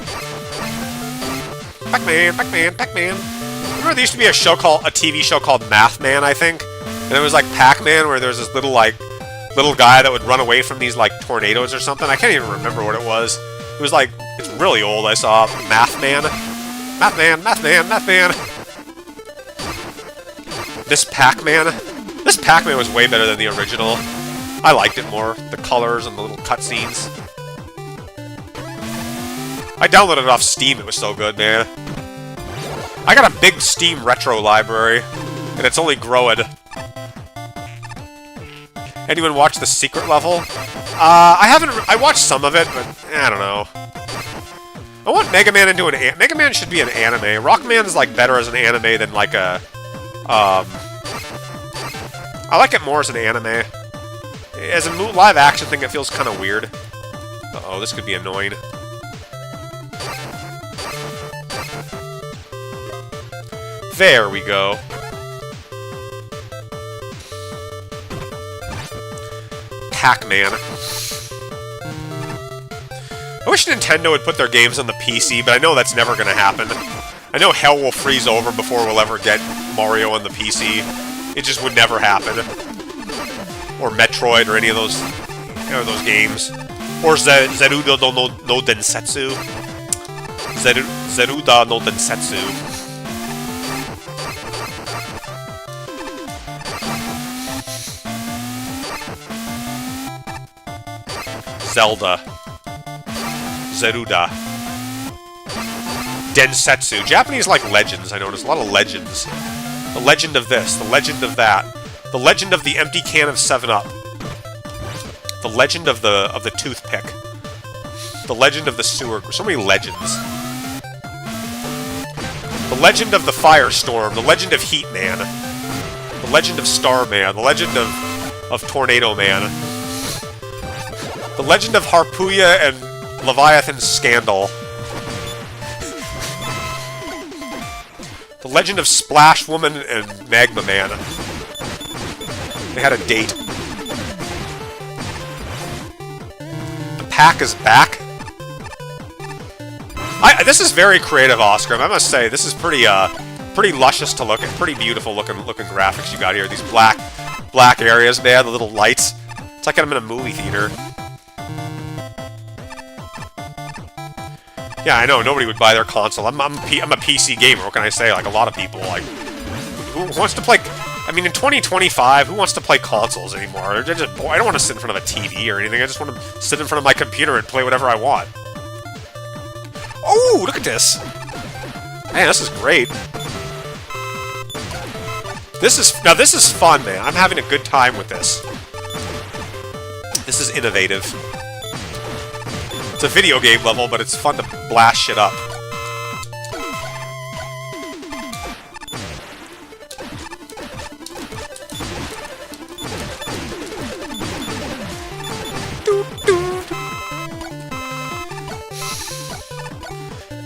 Pac-Man, Pac-Man, Pac-Man. Remember there used to be a TV show called Math Man, I think? And it was like Pac-Man, where there's this little guy that would run away from these, like, tornadoes or something. I can't even remember what it was. It was like, it's really old. I saw Math Man. Math Man, Math Man, Math Man. This Pac-Man. This Pac-Man was way better than the original. I liked it more. The colors and the little cutscenes. I downloaded it off Steam. It was so good, man. I got a big Steam retro library, and it's only growing. Anyone watch The Secret Level? I haven't. I watched some of it, but I don't know. I want Mega Man into an. Mega Man should be an anime. Rockman is like better as an anime than like a. I like it more as an anime. As a live action thing, it feels kind of weird. Uh-oh, this could be annoying. There we go. Pac-Man. I wish Nintendo would put their games on the PC, but I know that's never going to happen. I know hell will freeze over before we'll ever get Mario on the PC. It just would never happen. Or Metroid or any of those, games. Or Zeruda no Densetsu. Zeruda no Densetsu. Zelda. Zeruda. Densetsu. Japanese like legends, I noticed. A lot of legends. The legend of this. The legend of that. The legend of the empty can of 7-Up. The legend of the toothpick. The legend of the sewer. So many legends. The legend of the firestorm. The legend of Heat Man. The legend of Starman. The legend of Tornado Man. The legend of Harpooya and Leviathan Scandal. The legend of Splash Woman and Magma Man. They had a date. The pack is back. This is very creative, Oscar. I must say, this is pretty luscious to look at. Pretty beautiful looking graphics you got here. These black areas, man. The little lights. It's like I'm in a movie theater. Yeah, I know, nobody would buy their console. I'm a PC gamer, what can I say? Like, a lot of people, like, who wants to play... I mean, in 2025, who wants to play consoles anymore? I don't want to sit in front of a TV or anything, I just want to sit in front of my computer and play whatever I want. Oh, look at this! Man, this is great. This is fun, man. I'm having a good time with this. This is innovative. It's a video game level, but it's fun to blast shit up.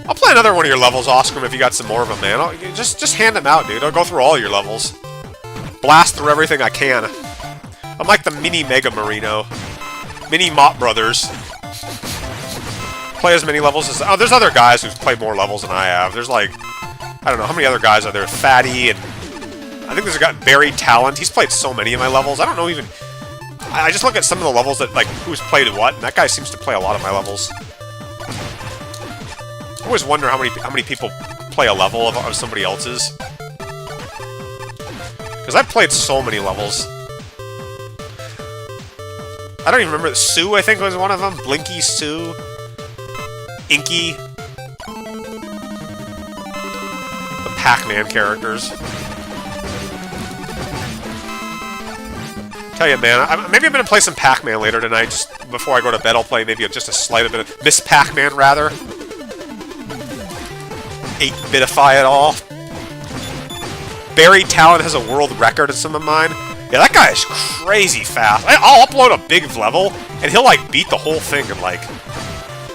I'll play another one of your levels, Oscar, if you got some more of them, man. Just hand them out, dude. I'll go through all your levels. Blast through everything I can. I'm like the mini Mega Marino. Mini Mott Brothers. Play as many levels as... Oh, there's other guys who've played more levels than I have. There's like... I don't know, how many other guys are there? Fatty and... I think there's a guy, Buried Talent. He's played so many of my levels. I don't know even... I just look at some of the levels that, like, who's played what, and that guy seems to play a lot of my levels. I always wonder how many people play a level of somebody else's. Because I've played so many levels. I don't even remember... Sue, I think, was one of them. Blinky Sue. Inky. The Pac-Man characters. Tell you, man, maybe I'm gonna play some Pac-Man later tonight. Just before I go to bed, I'll play maybe just a slight bit of Miss Pac-Man, rather. 8-bitify it all. Barry Talon has a world record at some of mine. Yeah, that guy is crazy fast. I'll upload a big level, and he'll, like, beat the whole thing in, like...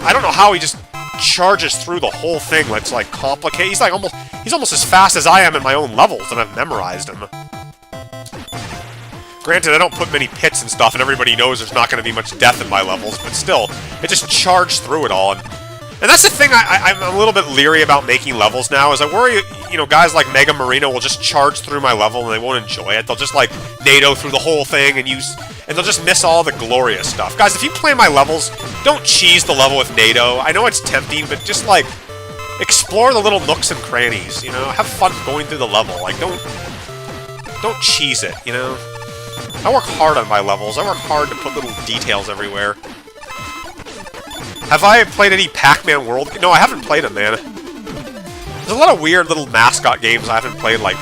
I don't know how he just charges through the whole thing. It's, like, complicated. He's almost as fast as I am in my own levels, and I've memorized him. Granted, I don't put many pits and stuff, and everybody knows there's not going to be much death in my levels, but still, it just charged through it all. And that's the thing I'm a little bit leery about making levels now, is I worry, you know, guys like Mega Marino will just charge through my level and they won't enjoy it. They'll just, like, NATO through the whole thing and they'll just miss all the glorious stuff. Guys, if you play my levels, don't cheese the level with NATO. I know it's tempting, but just, like, explore the little nooks and crannies, you know? Have fun going through the level. Like, don't cheese it, you know? I work hard on my levels. I work hard to put little details everywhere. Have I played any Pac-Man World? No, I haven't played them, man. There's a lot of weird little mascot games I haven't played, like,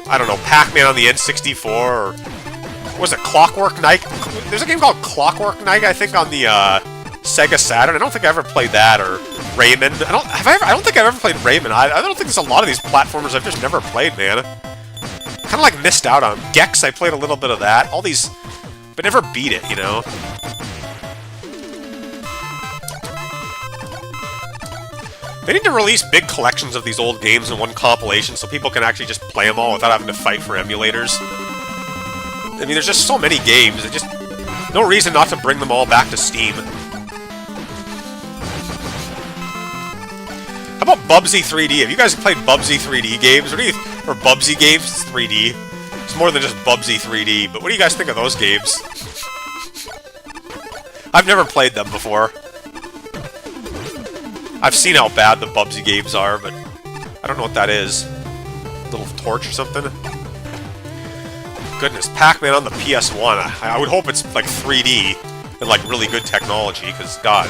I don't know, Pac-Man on the N64, or... what was it, Clockwork Knight? There's a game called Clockwork Knight, I think, on the Sega Saturn. I don't think I ever played that, or Rayman. I don't think I've ever played Rayman. I don't think there's a lot of these platformers I've just never played, man. Kind of, like, missed out on. Gex, I played a little bit of that. All these... but never beat it, you know? They need to release big collections of these old games in one compilation so people can actually just play them all without having to fight for emulators. I mean, there's just so many games, there's just no reason not to bring them all back to Steam. How about Bubsy 3D? Have you guys played Bubsy 3D games? Or Bubsy games? It's 3D. It's more than just Bubsy 3D, but what do you guys think of those games? I've never played them before. I've seen how bad the Bubsy games are, but I don't know what that is. A little torch or something? Goodness, Pac-Man on the PS1. I would hope it's, like, 3D and, like, really good technology, because, God.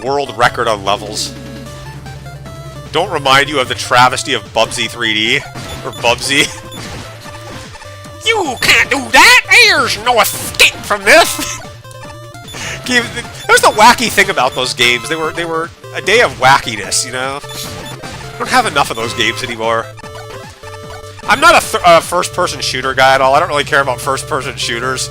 World record on levels. Don't remind you of the travesty of Bubsy 3D. Or Bubsy. You can't do that! There's no escape from this! There's the wacky thing about those games. They were a day of wackiness, you know? I don't have enough of those games anymore. I'm not a first-person shooter guy at all. I don't really care about first-person shooters.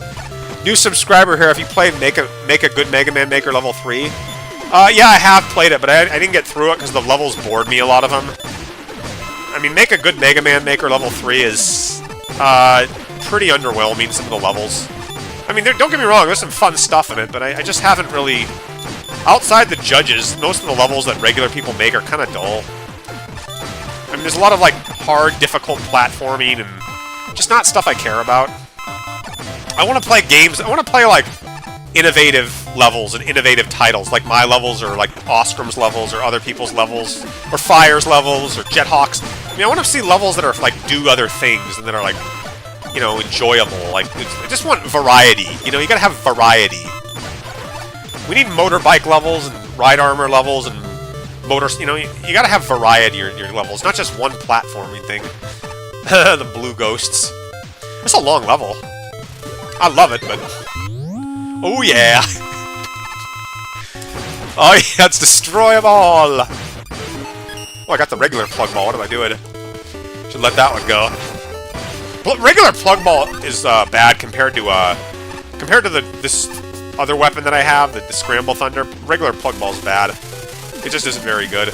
New subscriber here, if you played Make a Good Mega Man Maker Level 3. Yeah, I have played it, but I didn't get through it because the levels bored me, a lot of them. I mean, Make a Good Mega Man Maker Level 3 is pretty underwhelming, some of the levels. I mean, don't get me wrong, there's some fun stuff in it, but I just haven't really... outside the judges, most of the levels that regular people make are kind of dull. I mean, there's a lot of, like, hard, difficult platforming, and just not stuff I care about. I want to play games, I want to play, like, innovative levels and innovative titles, like my levels, or like Oscrum's levels, or other people's levels, or Fire's levels, or Jethawk's. I mean, I want to see levels that are, like, do other things, and that are, like, you know, enjoyable. Like, I just want variety, you know, you gotta have variety. We need motorbike levels, and ride armor levels, and motors, you know, you gotta have variety in your levels, not just one platforming thing. The Blue Ghosts. That's a long level. I love it, but... oh yeah! Oh yeah, let's destroy them all! Oh, I got the regular plug ball, what am I doing? Should let that one go. Regular plug ball is bad compared to this other weapon that I have, the Scramble Thunder. Regular plug ball's bad. It just isn't very good.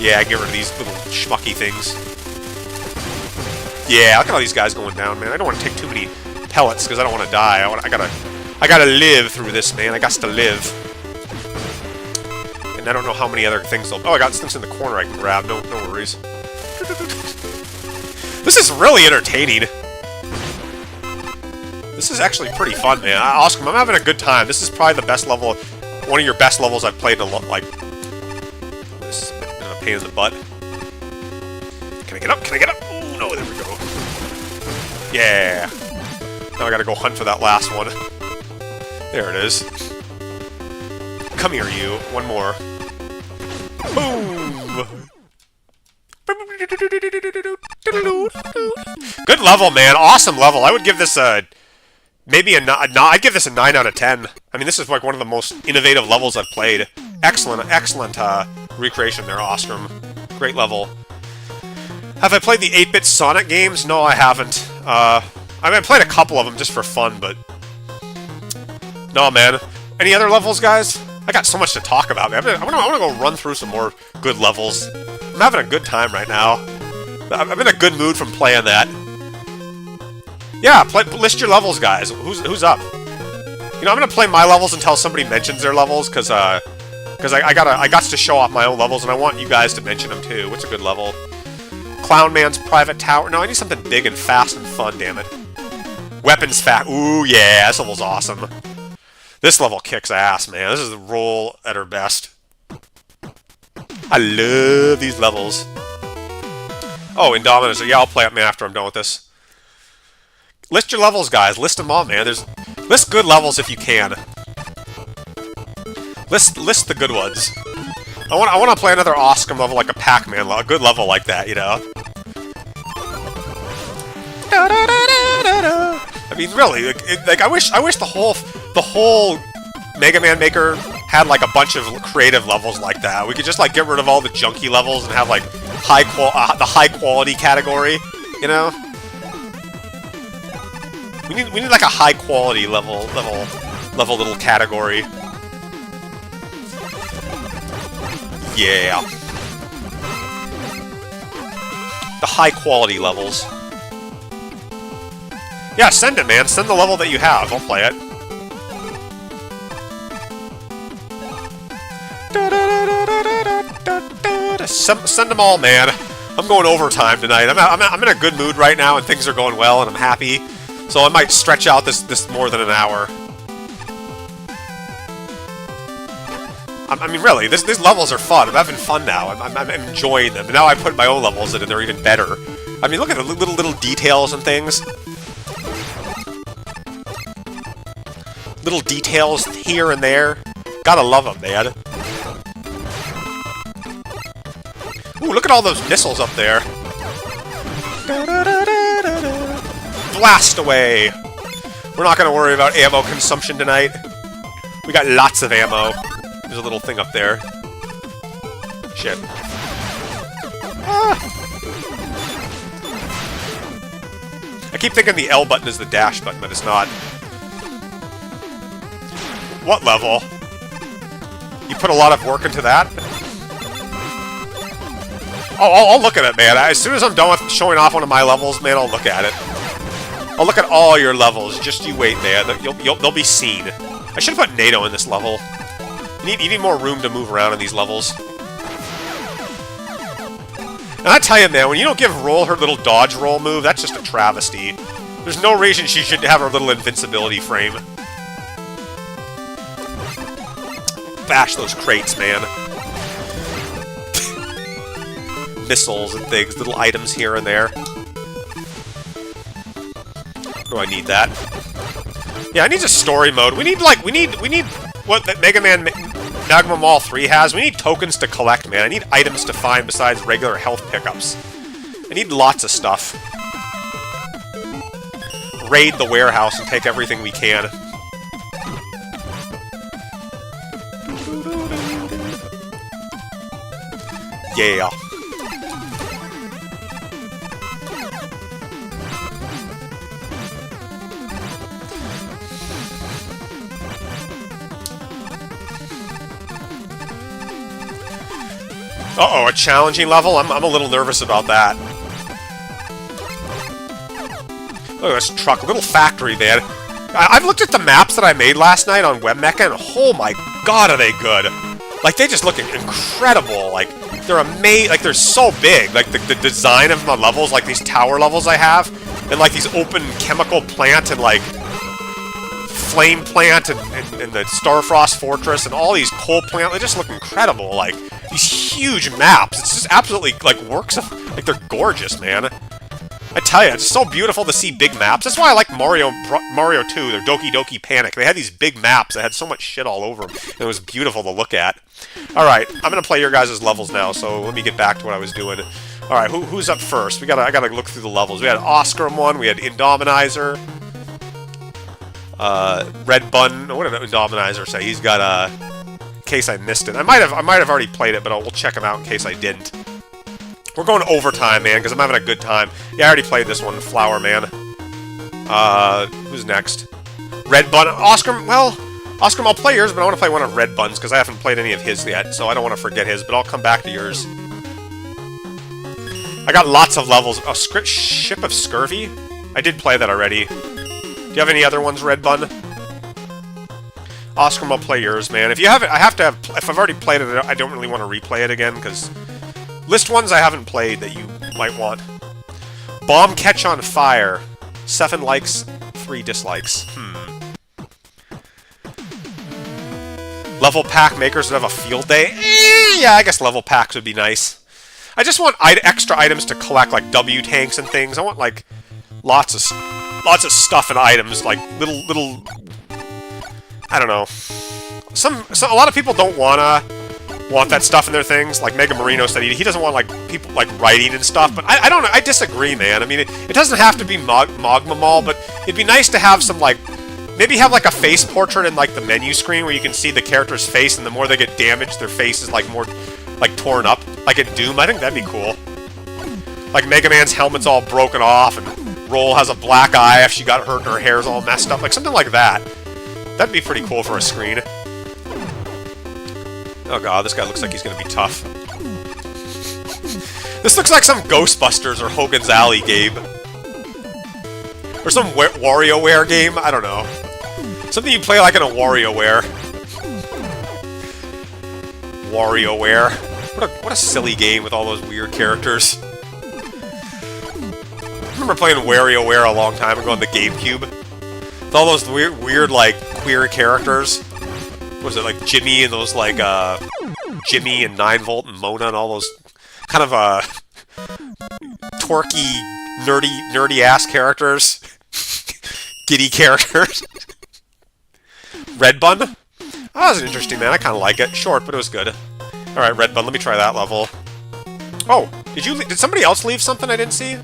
Yeah, get rid of these little schmucky things. Yeah, look at all these guys going down, man. I don't want to take too many pellets because I don't want to die. I gotta live through this, man. I got to live. And I don't know how many other things they'll... oh, I got things in the corner I can grab. No worries. This is really entertaining. This is actually pretty fun, man. Oscar, I'm having a good time. This is probably the best level, one of your best levels I've played in a lot. Like, this is a bit of a pain in the butt. Can I get up? Can I get up? Oh no, there we go. Yeah. Now I gotta go hunt for that last one. There it is. Come here, you. One more. Boom! Good level, man. Awesome level. I would give this a... Maybe I'd give this a 9 out of 10. I mean, this is like one of the most innovative levels I've played. Excellent recreation there, Ostrom. Great level. Have I played the 8-bit Sonic games? No, I haven't. I mean, I played a couple of them just for fun, but... No, man. Any other levels, guys? I got so much to talk about, man. I want to go run through some more good levels. I'm having a good time right now. I'm in a good mood from playing that. Yeah, list your levels, guys. Who's up? You know, I'm gonna play my levels until somebody mentions their levels, cause I got to show off my own levels, and I want you guys to mention them too. What's a good level? Clown Man's Private Tower. No, I need something big and fast and fun. Damn it. Weapons Fat. Ooh yeah, this level's awesome. This level kicks ass, man. This is the roll at her best. I love these levels. Oh, Indominus. Yeah, I'll play it, man, after I'm done with this. List your levels, guys. List them all, man. List good levels if you can. List the good ones. I want to play another Oscom level, like a Pac-Man level, a good level like that, you know. I mean, really, like I wish the whole Mega Man Maker had like a bunch of creative levels like that. We could just like get rid of all the junky levels and have like the high quality category, you know. We need like a high quality level little category. Yeah. The high quality levels. Yeah, send it, man. Send the level that you have. I'll play it. Send them all, man. I'm going overtime tonight. I'm in a good mood right now, and things are going well, and I'm happy. So I might stretch out this more than an hour. I mean, really, these levels are fun. I'm having fun now. I'm enjoying them. And now I put my own levels in, and they're even better. I mean, look at the little details and things. Little details here and there. Gotta love them, man. Ooh, look at all those missiles up there. Blast away! We're not gonna worry about ammo consumption tonight. We got lots of ammo. There's a little thing up there. Shit. Ah. I keep thinking the L button is the dash button, but it's not. What level? You put a lot of work into that? Oh, I'll look at it, man. As soon as I'm done with showing off one of my levels, man, I'll look at it. I'll look at all your levels. Just you wait, man. They'll be seen. I should have put NATO in this level. You need more room to move around in these levels. And I tell you, man, when you don't give Roll her little dodge roll move, that's just a travesty. There's no reason she should have her little invincibility frame. Bash those crates, man. Missiles and things, little items here and there. Oh, I need that. Yeah, I need a story mode. We need what that Mega Man Magma Mall 3 has. We need tokens to collect, man. I need items to find besides regular health pickups. I need lots of stuff. Raid the warehouse and take everything we can. Yeah. Uh-oh, a challenging level? I'm a little nervous about that. Look at this truck. Little factory, man. I've looked at the maps that I made last night on WebMecha, and oh my god, are they good. Like, they just look incredible. Like, they're amazing. Like, they're so big. Like, the design of my levels, like these tower levels I have, and like these open chemical plant and like flame plant and the Starfrost Fortress and all these coal plant, they just look incredible. Like, these huge maps. It's just absolutely, like, works of... Like, they're gorgeous, man. I tell you, it's so beautiful to see big maps. That's why I like Mario 2, their Doki Doki Panic. They had these big maps that had so much shit all over them, and it was beautiful to look at. Alright, I'm gonna play your guys' levels now, so let me get back to what I was doing. Alright, who's up first? I gotta look through the levels. We had Oscrum one, we had Indominizer. Red Bun. What did Indominizer say? He's got in case I missed it. I might have already played it, but we'll check him out in case I didn't. We're going overtime, man, because I'm having a good time. Yeah, I already played this one, Flower Man. Who's next? Red Bun. Oscrum, well, Oscrum, I'll play yours, but I want to play one of Red Bun's, because I haven't played any of his yet, so I don't want to forget his, but I'll come back to yours. I got lots of levels. Oh, Ship of Scurvy? I did play that already. Do you have any other ones, Red Bun? Oscrum, I'll play yours, man. If you haven't, if I've already played it, I don't really want to replay it again, because... List ones I haven't played that you might want. Bomb Catch on Fire. 7 likes, 3 dislikes. Level pack makers would have a field day? Yeah, I guess level packs would be nice. I just want extra items to collect, like W-tanks and things. I want, like, lots of stuff and items, like, little... I don't know. A lot of people don't want that stuff in their things. Like Mega Marino said, he doesn't want, like, people, like, writing and stuff. But I don't know. I disagree, man. I mean, it doesn't have to be Mogma Mall, but it'd be nice to have some, like... Maybe have, like, a face portrait in, like, the menu screen where you can see the character's face, and the more they get damaged, their face is, like, more, like, torn up. Like in Doom. I think that'd be cool. Like, Mega Man's helmet's all broken off, and Roll has a black eye if she got hurt and her hair's all messed up. Like, something like that. That'd be pretty cool for a screen. Oh god, this guy looks like he's gonna be tough. This looks like some Ghostbusters or Hogan's Alley game. Or some WarioWare game? I don't know. Something you play like in a WarioWare. WarioWare. What a silly game with all those weird characters. I remember playing WarioWare a long time ago on the GameCube. With all those weird, like, queer characters. What was it, like Jimmy and those, like, Jimmy and 9-Volt and Mona and all those kind of, twerky, nerdy-ass characters. Giddy characters. Red Bun? Oh, that was interesting, man. I kind of like it. Short, but it was good. Alright, Red Bun, let me try that level. Oh, did somebody else leave something I didn't see?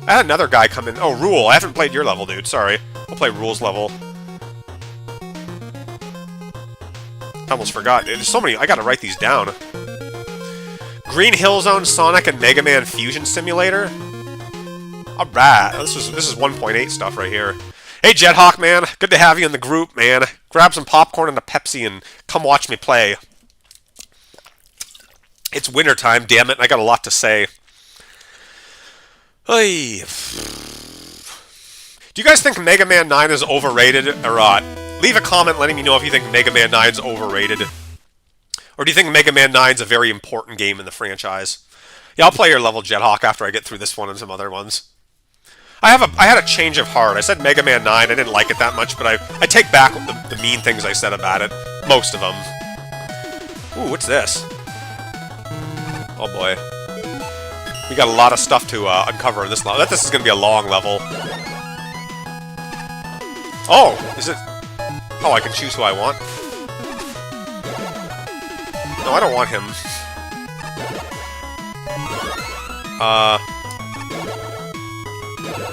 I had another guy come in. Oh, Rule. I haven't played your level, dude. Sorry. I'll play Rule's level. I almost forgot. There's so many. I gotta write these down. Green Hill Zone, Sonic, and Mega Man Fusion Simulator. Alright. This is 1.8 stuff right here. Hey, Jethawk, man. Good to have you in the group, man. Grab some popcorn and a Pepsi and come watch me play. It's wintertime, damn it, and I got a lot to say. Hey. Do you guys think Mega Man 9 is overrated or not? Leave a comment letting me know if you think Mega Man 9 is overrated. Or do you think Mega Man 9 is a very important game in the franchise? Yeah, I'll play your level, Jethawk, after I get through this one and some other ones. I had a change of heart. I said Mega Man 9, I didn't like it that much, but I take back the mean things I said about it. Most of them. Ooh, what's this? Oh boy. We got a lot of stuff to uncover in this level. This is going to be a long level. Oh, is it... Oh, I can choose who I want? No, I don't want him.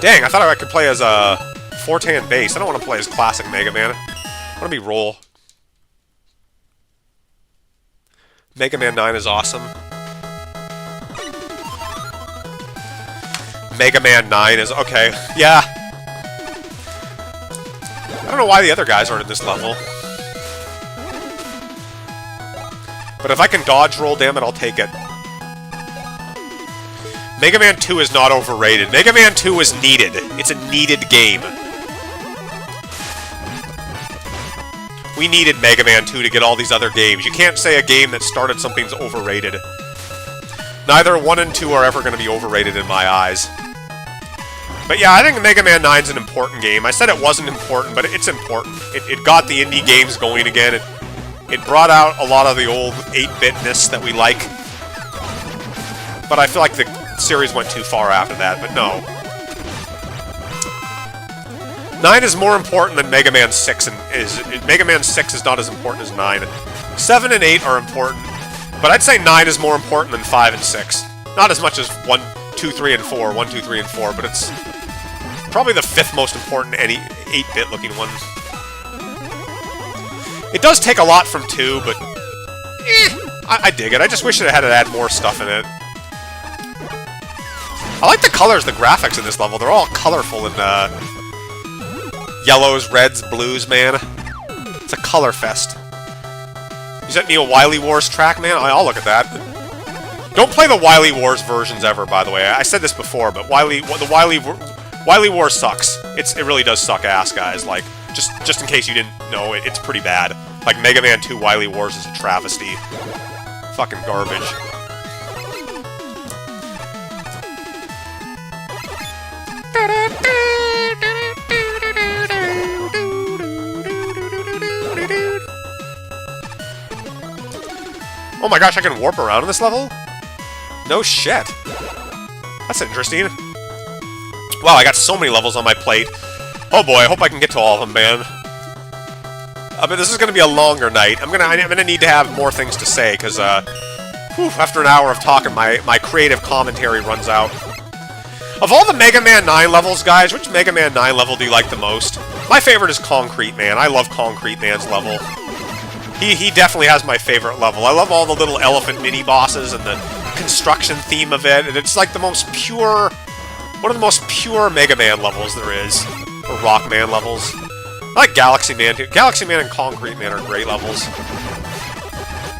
Dang, I thought I could play as a Fortan bass. I don't want to play as classic Mega Man. I want to be Roll. Mega Man 9 is awesome. Mega Man 9 is... Okay, yeah. I don't know why the other guys aren't at this level. But if I can dodge roll, damn it, I'll take it. Mega Man 2 is not overrated. Mega Man 2 is needed. It's a needed game. We needed Mega Man 2 to get all these other games. You can't say a game that started something's overrated. Neither 1 and 2 are ever going to be overrated in my eyes. But yeah, I think Mega Man 9 is an important game. I said it wasn't important, but it's important. It got the indie games going again. It brought out a lot of the old 8-bitness that we like. But I feel like the series went too far after that, but no. 9 is more important than Mega Man 6, and Mega Man 6 is not as important as 9. 7 and 8 are important, but I'd say 9 is more important than 5 and 6. Not as much as 1, 2, 3, and 4. 1, 2, 3, and 4, but it's probably the 5th most important any 8-bit looking one. It does take a lot from 2, but I dig it. I just wish it had to add more stuff in it. I like the colors, the graphics in this level. They're all colorful and yellows, reds, blues, man. It's a color fest. You sent me a Wily Wars track, man? I'll look at that. Don't play the Wily Wars versions ever, by the way. I said this before, but Wily Wars sucks. It really does suck ass, guys. Like, just in case you didn't know, it's pretty bad. Like, Mega Man 2 Wily Wars is a travesty. Fucking garbage. Oh my gosh, I can warp around in this level? No shit. That's interesting. Wow, I got so many levels on my plate. Oh boy, I hope I can get to all of them, man. But this is going to be a longer night. I'm gonna need to have more things to say, because after an hour of talking, my creative commentary runs out. Of all the Mega Man 9 levels, guys, which Mega Man 9 level do you like the most? My favorite is Concrete Man. I love Concrete Man's level. He definitely has my favorite level. I love all the little elephant mini-bosses and the construction theme of it, and it's like the most pure... one of the most pure Mega Man levels there is. Or Rockman levels. I like Galaxy Man, too. Galaxy Man and Concrete Man are great levels.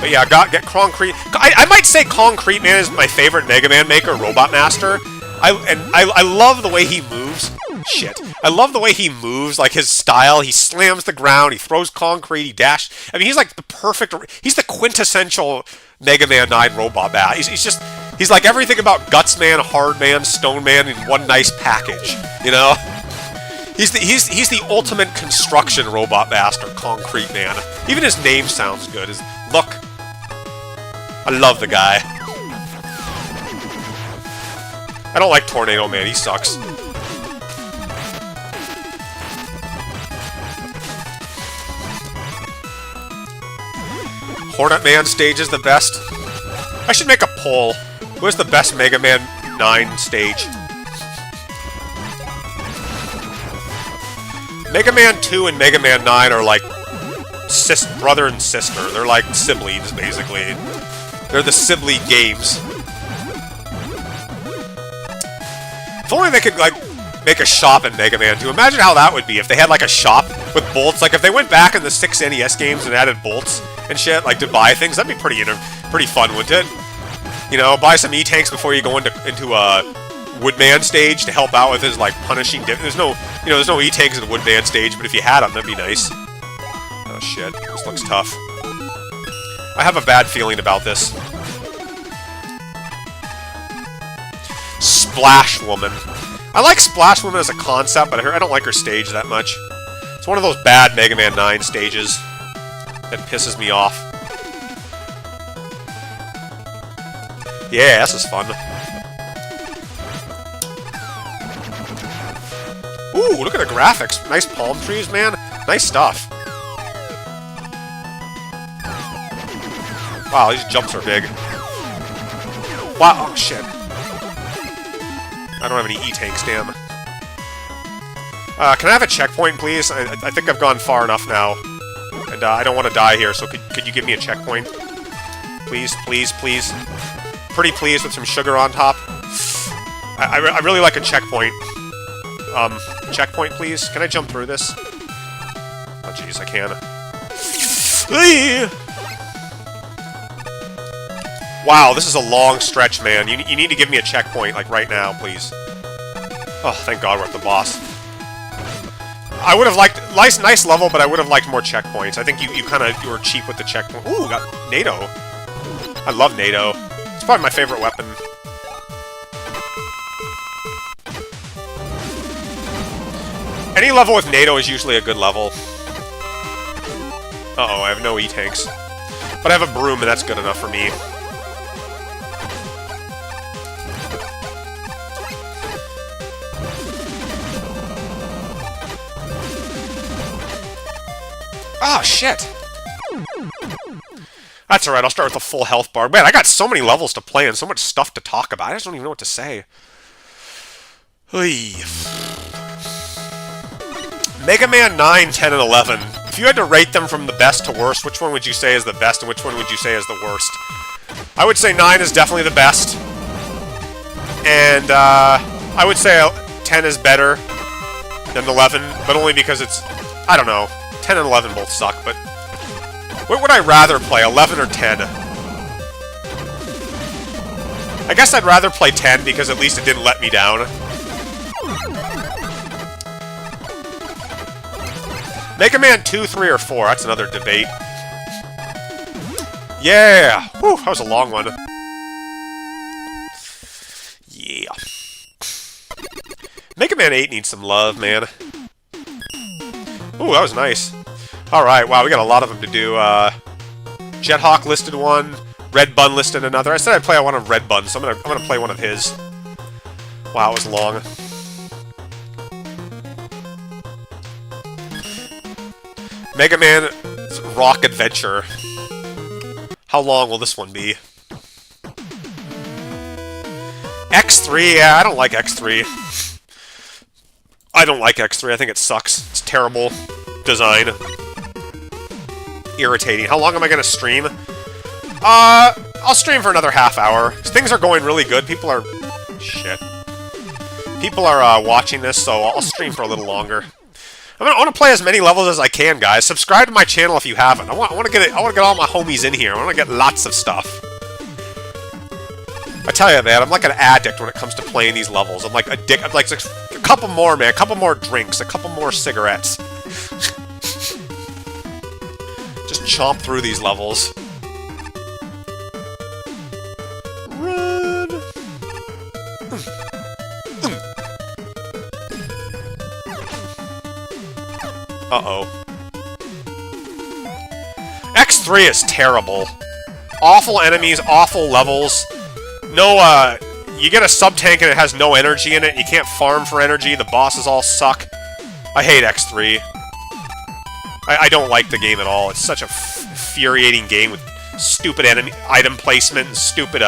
But yeah, get Concrete... I might say Concrete Man is my favorite Mega Man maker, Robot Master. I love the way he moves. Shit. I love the way he moves, like his style. He slams the ground, he throws concrete, he dashes. I mean, he's like the perfect... he's the quintessential Mega Man 9 Robot Bat. He's like everything about Guts Man, Hard Man, Stone Man in one nice package, you know? He's the ultimate construction Robot Master, Concrete Man. Even his name sounds good. Look. I love the guy. I don't like Tornado Man, he sucks. Hornet Man stage is the best. I should make a poll. Who is the best Mega Man 9 stage? Mega Man 2 and Mega Man 9 are like brother and sister. They're like siblings, basically. They're the sibling games. If only they could, like, make a shop in Mega Man 2. Imagine how that would be if they had, like, a shop with bolts. Like, if they went back in the 6 NES games and added bolts and shit, like, to buy things, that'd be pretty fun, wouldn't it? You know, buy some E-Tanks before you go into a Woodman stage to help out with his, like, punishing... There's no E-Tanks in the Woodman stage, but if you had them, that'd be nice. Oh, shit. This looks tough. I have a bad feeling about this. Splash Woman. I like Splash Woman as a concept, but I don't like her stage that much. It's one of those bad Mega Man 9 stages that pisses me off. Yeah, this is fun. Ooh, look at the graphics. Nice palm trees, man. Nice stuff. Wow, these jumps are big. Wow, oh shit. I don't have any E-Tanks, damn. Can I have a checkpoint, please? I think I've gone far enough now. And I don't want to die here, so could you give me a checkpoint? Please, please, please. Pretty please with some sugar on top. I really like a checkpoint. Checkpoint, please? Can I jump through this? Oh, jeez, I can. Wow, this is a long stretch, man. You need to give me a checkpoint, like, right now, please. Oh, thank God we're at the boss. I would have liked... Nice level, but I would have liked more checkpoints. I think you were cheap with the checkpoint. Ooh, got NATO. I love NATO. It's probably my favorite weapon. Any level with NATO is usually a good level. Uh-oh, I have no E-Tanks. But I have a broom, and that's good enough for me. Oh, shit! That's alright, I'll start with a full health bar. Man, I got so many levels to play and so much stuff to talk about. I just don't even know what to say. Oy. Mega Man 9, 10, and 11. If you had to rate them from the best to worst, which one would you say is the best and which one would you say is the worst? I would say 9 is definitely the best. And I would say 10 is better than 11, but only because it's... I don't know. 10 and 11 both suck, but... What would I rather play, 11 or 10? I guess I'd rather play 10 because at least it didn't let me down. Mega Man 2, 3, or 4? That's another debate. Yeah! Whew, that was a long one. Yeah. Mega Man 8 needs some love, man. Ooh, that was nice. Alright, wow, we got a lot of them to do. Jethawk listed one, Red Bun listed another. I said I'd play one of Red Bun, so I'm gonna play one of his. Wow, it was long. Mega Man Rock Adventure. How long will this one be? X3, yeah, I don't like X3. I don't like X3, I think it sucks. It's terrible design. Irritating. How long am I gonna stream? I'll stream for another half hour. Things are going really good. People are... Shit. People are watching this, so I'll stream for a little longer. I want to play as many levels as I can, guys. Subscribe to my channel if you haven't. I want to get all my homies in here. I want to get lots of stuff. I tell you, man, I'm like an addict when it comes to playing these levels. I'm like a couple more, man. A couple more drinks. A couple more cigarettes. Just chomp through these levels. Run! Uh-oh. X3 is terrible. Awful enemies, awful levels. No, you get a sub-tank and it has no energy in it. You can't farm for energy. The bosses all suck. I hate X3. I don't like the game at all. It's such a infuriating game with stupid item placement and stupid,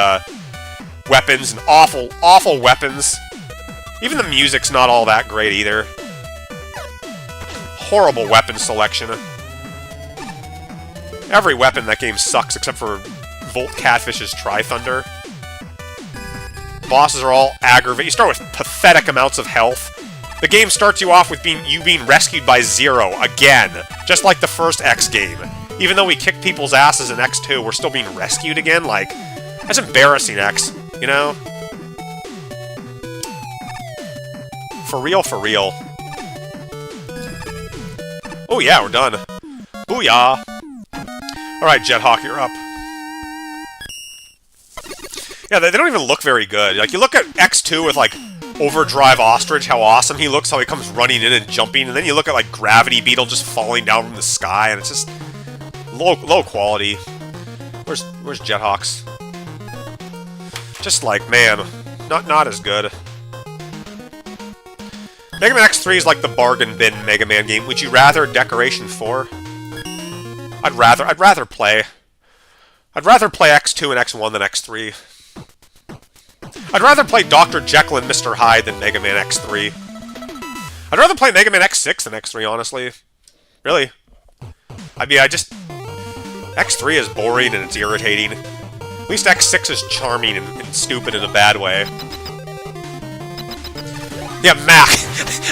weapons and awful, awful weapons. Even the music's not all that great either. Horrible weapon selection. Every weapon in that game sucks except for Volt Catfish's Tri-Thunder. Bosses are all aggravating. You start with pathetic amounts of health. The game starts you off with you being rescued by Zero again, just like the first X game. Even though we kicked people's asses in X2, we're still being rescued again? Like, that's embarrassing, X, you know? For real, for real. Oh yeah, we're done. Booyah! Alright, Jethawk, you're up. Yeah, they don't even look very good. Like, you look at X2 with, like, Overdrive Ostrich, how awesome he looks, how he comes running in and jumping, and then you look at, like, Gravity Beetle just falling down from the sky, and it's just low quality. Where's Jethawk's? Just like, man, not as good. Mega Man X3 is like the bargain bin Mega Man game. Would you rather Decoration 4? I'd rather play X2 and X1 than X3. I'd rather play Dr. Jekyll and Mr. Hyde than Mega Man X3. I'd rather play Mega Man X6 than X3, honestly. Really. I mean, X3 is boring and it's irritating. At least X6 is charming and stupid in a bad way. Yeah, Mac.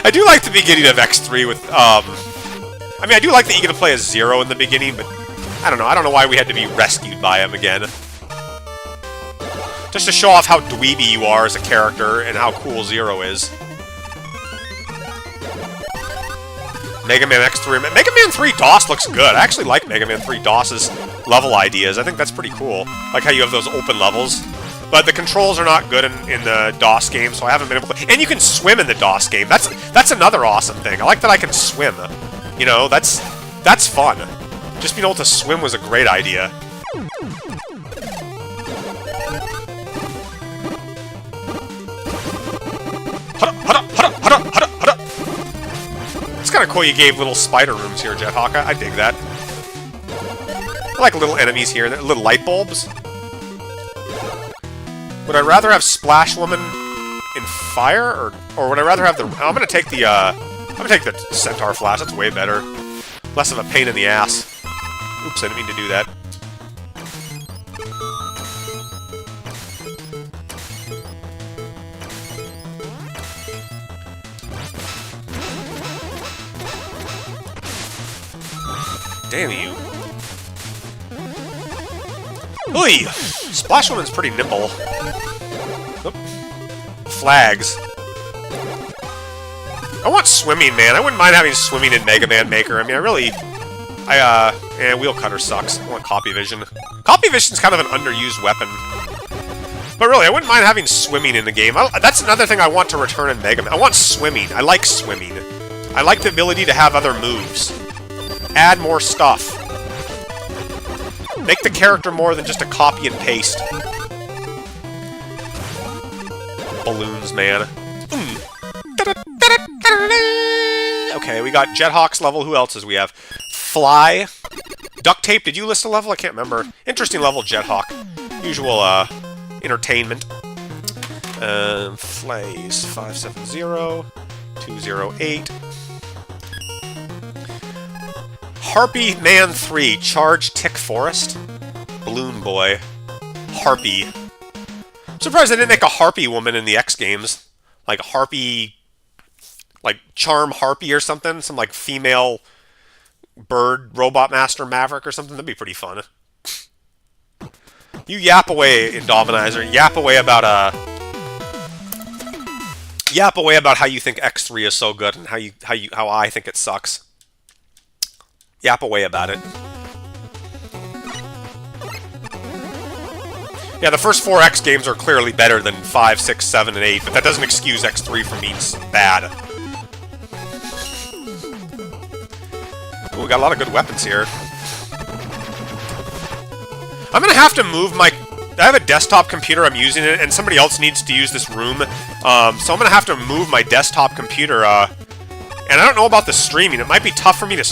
I do like the beginning of X3 with, I mean, I do like that you get to play as Zero in the beginning, but I don't know. I don't know why we had to be rescued by him again. Just to show off how dweeby you are as a character and how cool Zero is. Mega Man X3. Mega Man 3 DOS looks good. I actually like Mega Man 3 DOS's level ideas. I think that's pretty cool. Like how you have those open levels. But the controls are not good in the DOS game, so I haven't been able to... And you can swim in the DOS game. That's another awesome thing. I like that I can swim. You know, that's fun. Just being able to swim was a great idea. It's kind of cool you gave little spider rooms here, Jethawk. I dig that. like little enemies here, little light bulbs. Would I rather have Splash Woman in fire, or would I rather have the... I'm gonna take the Centaur Flash, that's way better. Less of a pain in the ass. Oops, I didn't mean to do that. Damn you. Ooh! Splash Woman's pretty nimble. Oop. Flags. I want swimming, man. I wouldn't mind having swimming in Mega Man Maker. I mean, Wheel Cutter sucks. I want Copy Vision. Copy Vision's kind of an underused weapon. But really, I wouldn't mind having swimming in the game. That's another thing I want to return in Mega Man. I want swimming. I like swimming. I like the ability to have other moves. Add more stuff. Make the character more than just a copy and paste. Balloons, man. Okay, we got Jethawk's level. Who else does we have? Fly. Duct Tape, did you list a level? I can't remember. Interesting level, Jethawk. Usual, entertainment. Flays. 570. 208. Harpy Man 3, Charge Tick Forest. Balloon Boy. Harpy. I'm surprised they didn't make a Harpy woman in the X games. Like Harpy... like Charm Harpy or something? Some like female bird robot master Maverick or something? That'd be pretty fun. You yap away, Indominizer. Yap away about how you think X3 is so good and how I think it sucks. Yap away about it. Yeah, the first 4 X games are clearly better than 5, 6, 7, and 8, but that doesn't excuse X3 from being bad. Ooh, we got a lot of good weapons here. I'm gonna have to move my... I have a desktop computer, I'm using it, and somebody else needs to use this room. So I'm gonna have to move my desktop computer, and I don't know about the streaming. It might be tough for me to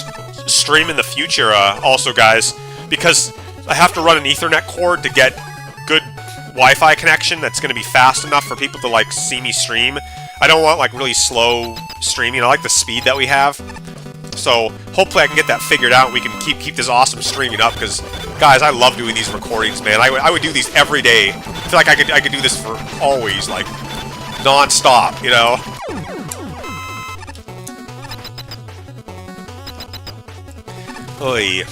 stream in the future, also, guys, because I have to run an Ethernet cord to get good Wi-Fi connection that's going to be fast enough for people to, like, see me stream. I don't want, like, really slow streaming. I like the speed that we have. So, hopefully I can get that figured out and we can keep this awesome streaming up, because, guys, I love doing these recordings, man. I would do these every day. I feel like I could do this for always, like, non-stop, you know? Oy.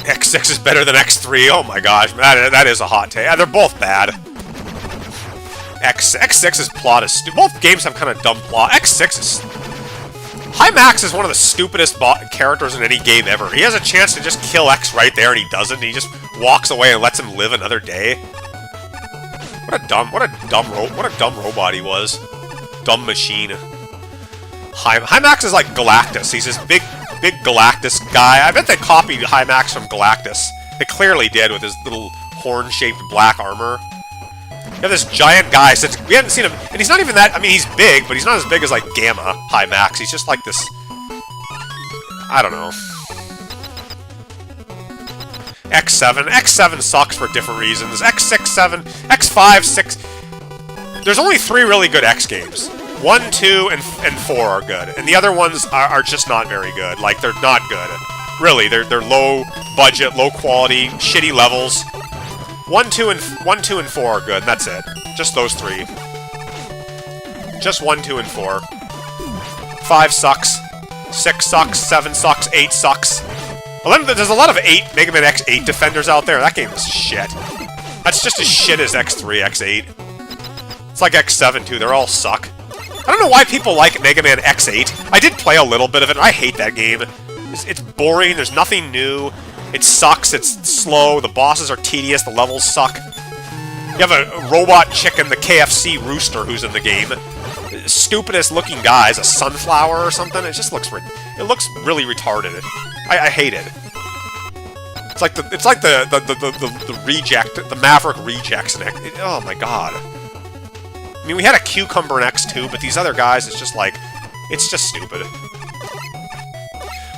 X6 is better than X3. Oh my gosh, that is a hot take. They're both bad. X6's plot is stupid. Both games have kind of dumb plot. X6 is... Hymax is one of the stupidest characters in any game ever. He has a chance to just kill X right there, and he doesn't. And he just walks away and lets him live another day. What a dumb robot he was. Dumb machine. Hymax is like Galactus. He's this big Galactus guy. I bet they copied Hymax from Galactus. They clearly did with his little horn-shaped black armor. You have this giant guy, since we haven't seen him, and he's not even that, I mean, he's big, but he's not as big as, like, Gamma Hymax. He's just like this, I don't know. X7. X7 sucks for different reasons. X6, 7, X5, 6... There's only 3 really good X games. 1, 2, and 4 are good, and the other ones are just not very good. Like, they're not good. Really, they're low budget, low quality, shitty levels. 1, 2, and 4 are good, and that's it. Just those 3. Just 1, 2, and 4. 5 sucks. 6 sucks. 7 sucks. 8 sucks. 11, there's a lot of Mega Man X8 defenders out there. That game is shit. That's just as shit as X3, X8. It's like X7, too. They're all suck. I don't know why people like Mega Man X8. I did play a little bit of it, and I hate that game. It's boring, there's nothing new. It sucks, it's slow, the bosses are tedious, the levels suck. You have a robot chicken, the KFC rooster, who's in the game. Stupidest looking guy is a sunflower or something. It just looks really retarded. I hate it. It's like the reject, the Maverick rejects. Oh my god. I mean, we had a Cucumber in X2, but these other guys, it's just like, it's just stupid.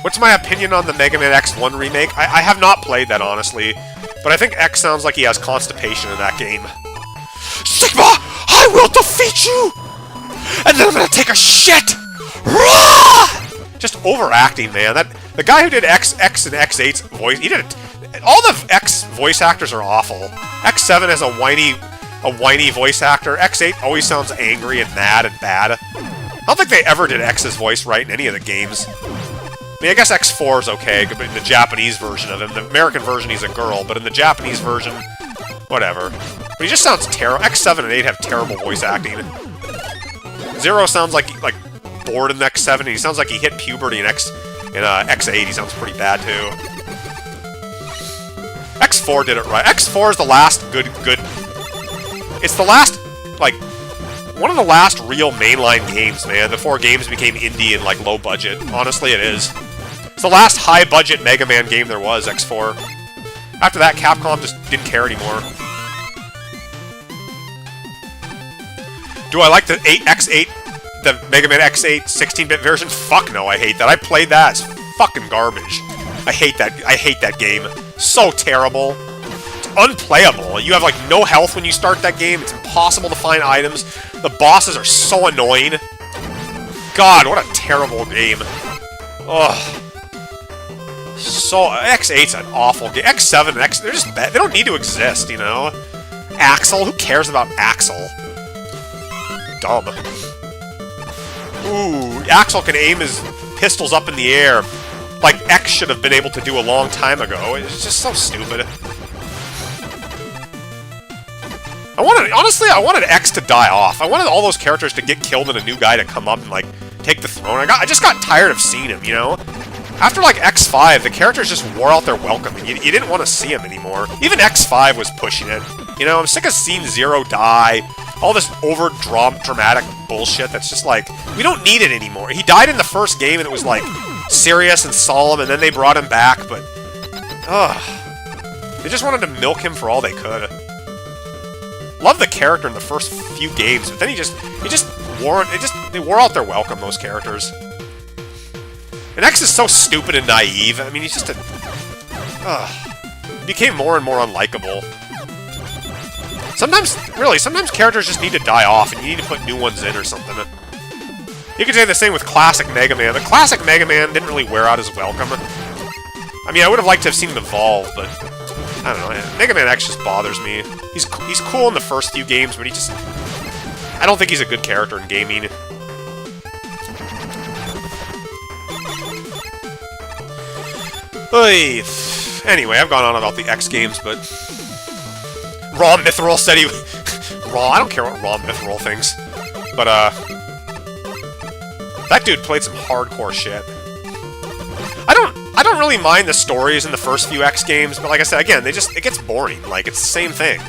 What's my opinion on the Mega Man X1 remake? I have not played that, honestly. But I think X sounds like he has constipation in that game. Sigma! I will defeat you! And then I'm gonna take a shit! Just overacting, man. The guy who did X and X8's voice, he did it. All the X voice actors are awful. X7 has a whiny voice actor. X8 always sounds angry and mad and bad. I don't think they ever did X's voice right in any of the games. I mean, I guess X4 is okay, but in the Japanese version of him, the American version he's a girl, but in the Japanese version, whatever. But he just sounds terrible. X7 and 8 have terrible voice acting. Zero sounds like bored in X7, and he sounds like he hit puberty in X8. He sounds pretty bad too. X4 did it right. X4 is the last good. It's the last, like, one of the last real mainline games, man. Before games became indie and, like, low budget. Honestly, it is. It's the last high-budget Mega Man game there was, X4. After that, Capcom just didn't care anymore. Do I like the X8, the Mega Man X8 16-bit version? Fuck no, I hate that. I played that. It's fucking garbage. I hate that game. So terrible. It's unplayable. You have, like, no health when you start that game. It's impossible to find items. The bosses are so annoying. God, what a terrible game. Ugh. So, X8's an awful game. X7 and X... They're just bad. They don't need to exist, you know? Axel? Who cares about Axel? Dumb. Ooh, Axel can aim his pistols up in the air. Like X should have been able to do a long time ago. It's just so stupid. Honestly, I wanted X to die off. I wanted all those characters to get killed and a new guy to come up and, like, take the throne. I just got tired of seeing him, you know? After, like, X5, the characters just wore out their welcome, and you didn't want to see him anymore. Even X5 was pushing it. You know, I'm sick of seeing Zero die. All this over-dramatic bullshit that's just like, we don't need it anymore. He died in the first game, and it was, like, serious and solemn, and then they brought him back, but... Ugh. They just wanted to milk him for all they could. Love the character in the first few games, but then they wore out their welcome, those characters. And X is so stupid and naive. I mean, he's just he became more and more unlikable. Sometimes characters just need to die off, and you need to put new ones in or something. You could say the same with classic Mega Man. The classic Mega Man didn't really wear out his welcome. I mean, I would have liked to have seen him evolve, but... I don't know, Mega Man X just bothers me. He's cool in the first few games, but he just... I don't think he's a good character in gaming. Oy. Anyway, I've gone on about the X games, but... Raw Mithril said he... Raw, I don't care what Raw Mithril thinks. But, that dude played some hardcore shit. I don't really mind the stories in the first few X games, but like I said, again, it gets boring. Like, it's the same thing.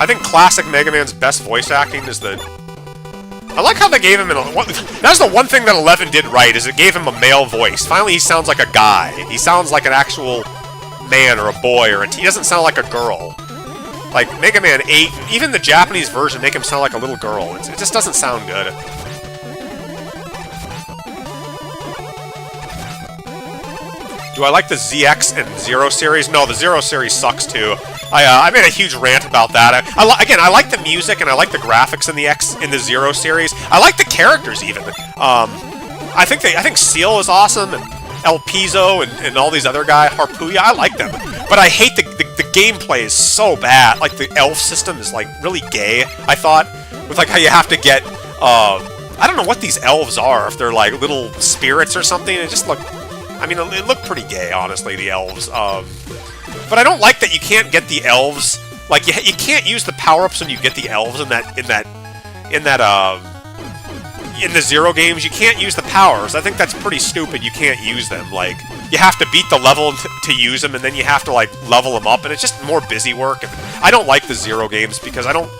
I think classic Mega Man's best voice acting is the... I like how they gave him that's the one thing that 11 did right, is it gave him a male voice. Finally, he sounds like a guy. He sounds like an actual man or a boy, or he doesn't sound like a girl. Like, Mega Man 8, even the Japanese version make him sound like a little girl. It just doesn't sound good. Do I like the ZX and Zero series? No, the Zero series sucks too. I made a huge rant about that. Again, I like the music and I like the graphics in the Zero series. I like the characters even. I think Seal is awesome, and El Pizo and all these other guys, Harpuya, I like them. But I hate the gameplay is so bad. Like, the elf system is, like, really gay, I thought. With, like, how you have to get, I don't know what these elves are, if they're, like, little spirits or something. It just looked, I mean, it looked pretty gay, honestly, the elves. But I don't like that you can't get the elves. Like, you can't use the power-ups when you get the elves in the Zero games. You can't use the powers. I think that's pretty stupid. You can't use them. Like, you have to beat the level to use them, and then you have to, like, level them up, and it's just more busy work. And I don't like the Zero games because I don't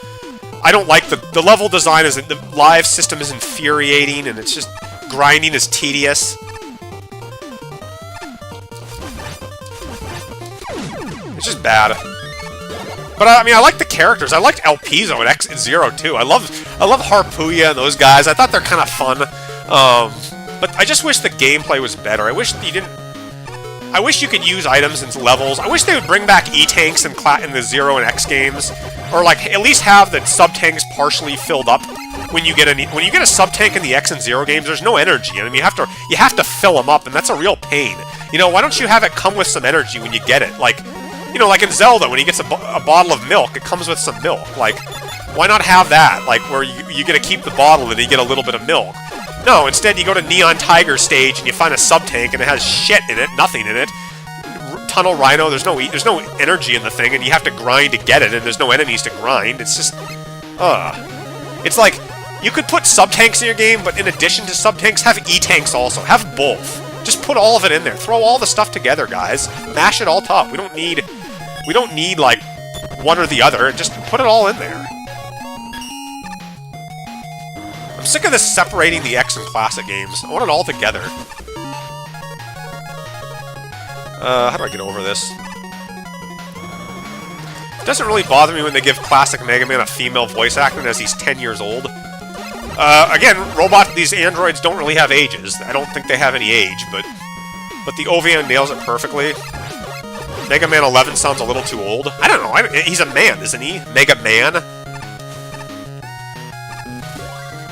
like the level design. The live system is infuriating, and it's just grinding is tedious. It's just bad. But I mean, I like the characters. I liked El Pizo and X-Zero too. I love Harpooya and those guys. I thought they're kind of fun. But I just wish the gameplay was better. I wish you could use items into levels. I wish they would bring back E-Tanks in the Zero and X games, or like at least have the sub-tanks partially filled up. When you get a sub-tank in the X and Zero games, there's no energy. I mean, you have to fill them up, and that's a real pain. You know, why don't you have it come with some energy when you get it? Like, you know, like in Zelda, when he gets a bottle of milk, it comes with some milk. Like, why not have that? Like, where you get to keep the bottle and you get a little bit of milk. No, instead you go to Neon Tiger stage and you find a sub-tank and it has shit in it, nothing in it. Tunnel Rhino, there's no energy in the thing, and you have to grind to get it, and there's no enemies to grind. It's just, it's like, you could put sub-tanks in your game, but in addition to sub-tanks, have E-tanks also. Have both. Just put all of it in there. Throw all the stuff together, guys. Mash it all up. We don't need, like, one or the other. Just put it all in there. I'm sick of this separating the X and classic games. I want it all together. How do I get over this? It doesn't really bother me when they give classic Mega Man a female voice actor as he's 10 years old. Again, these androids don't really have ages. I don't think they have any age, but the OVN nails it perfectly. Mega Man 11 sounds a little too old. I don't know. He's a man, isn't he? Mega Man?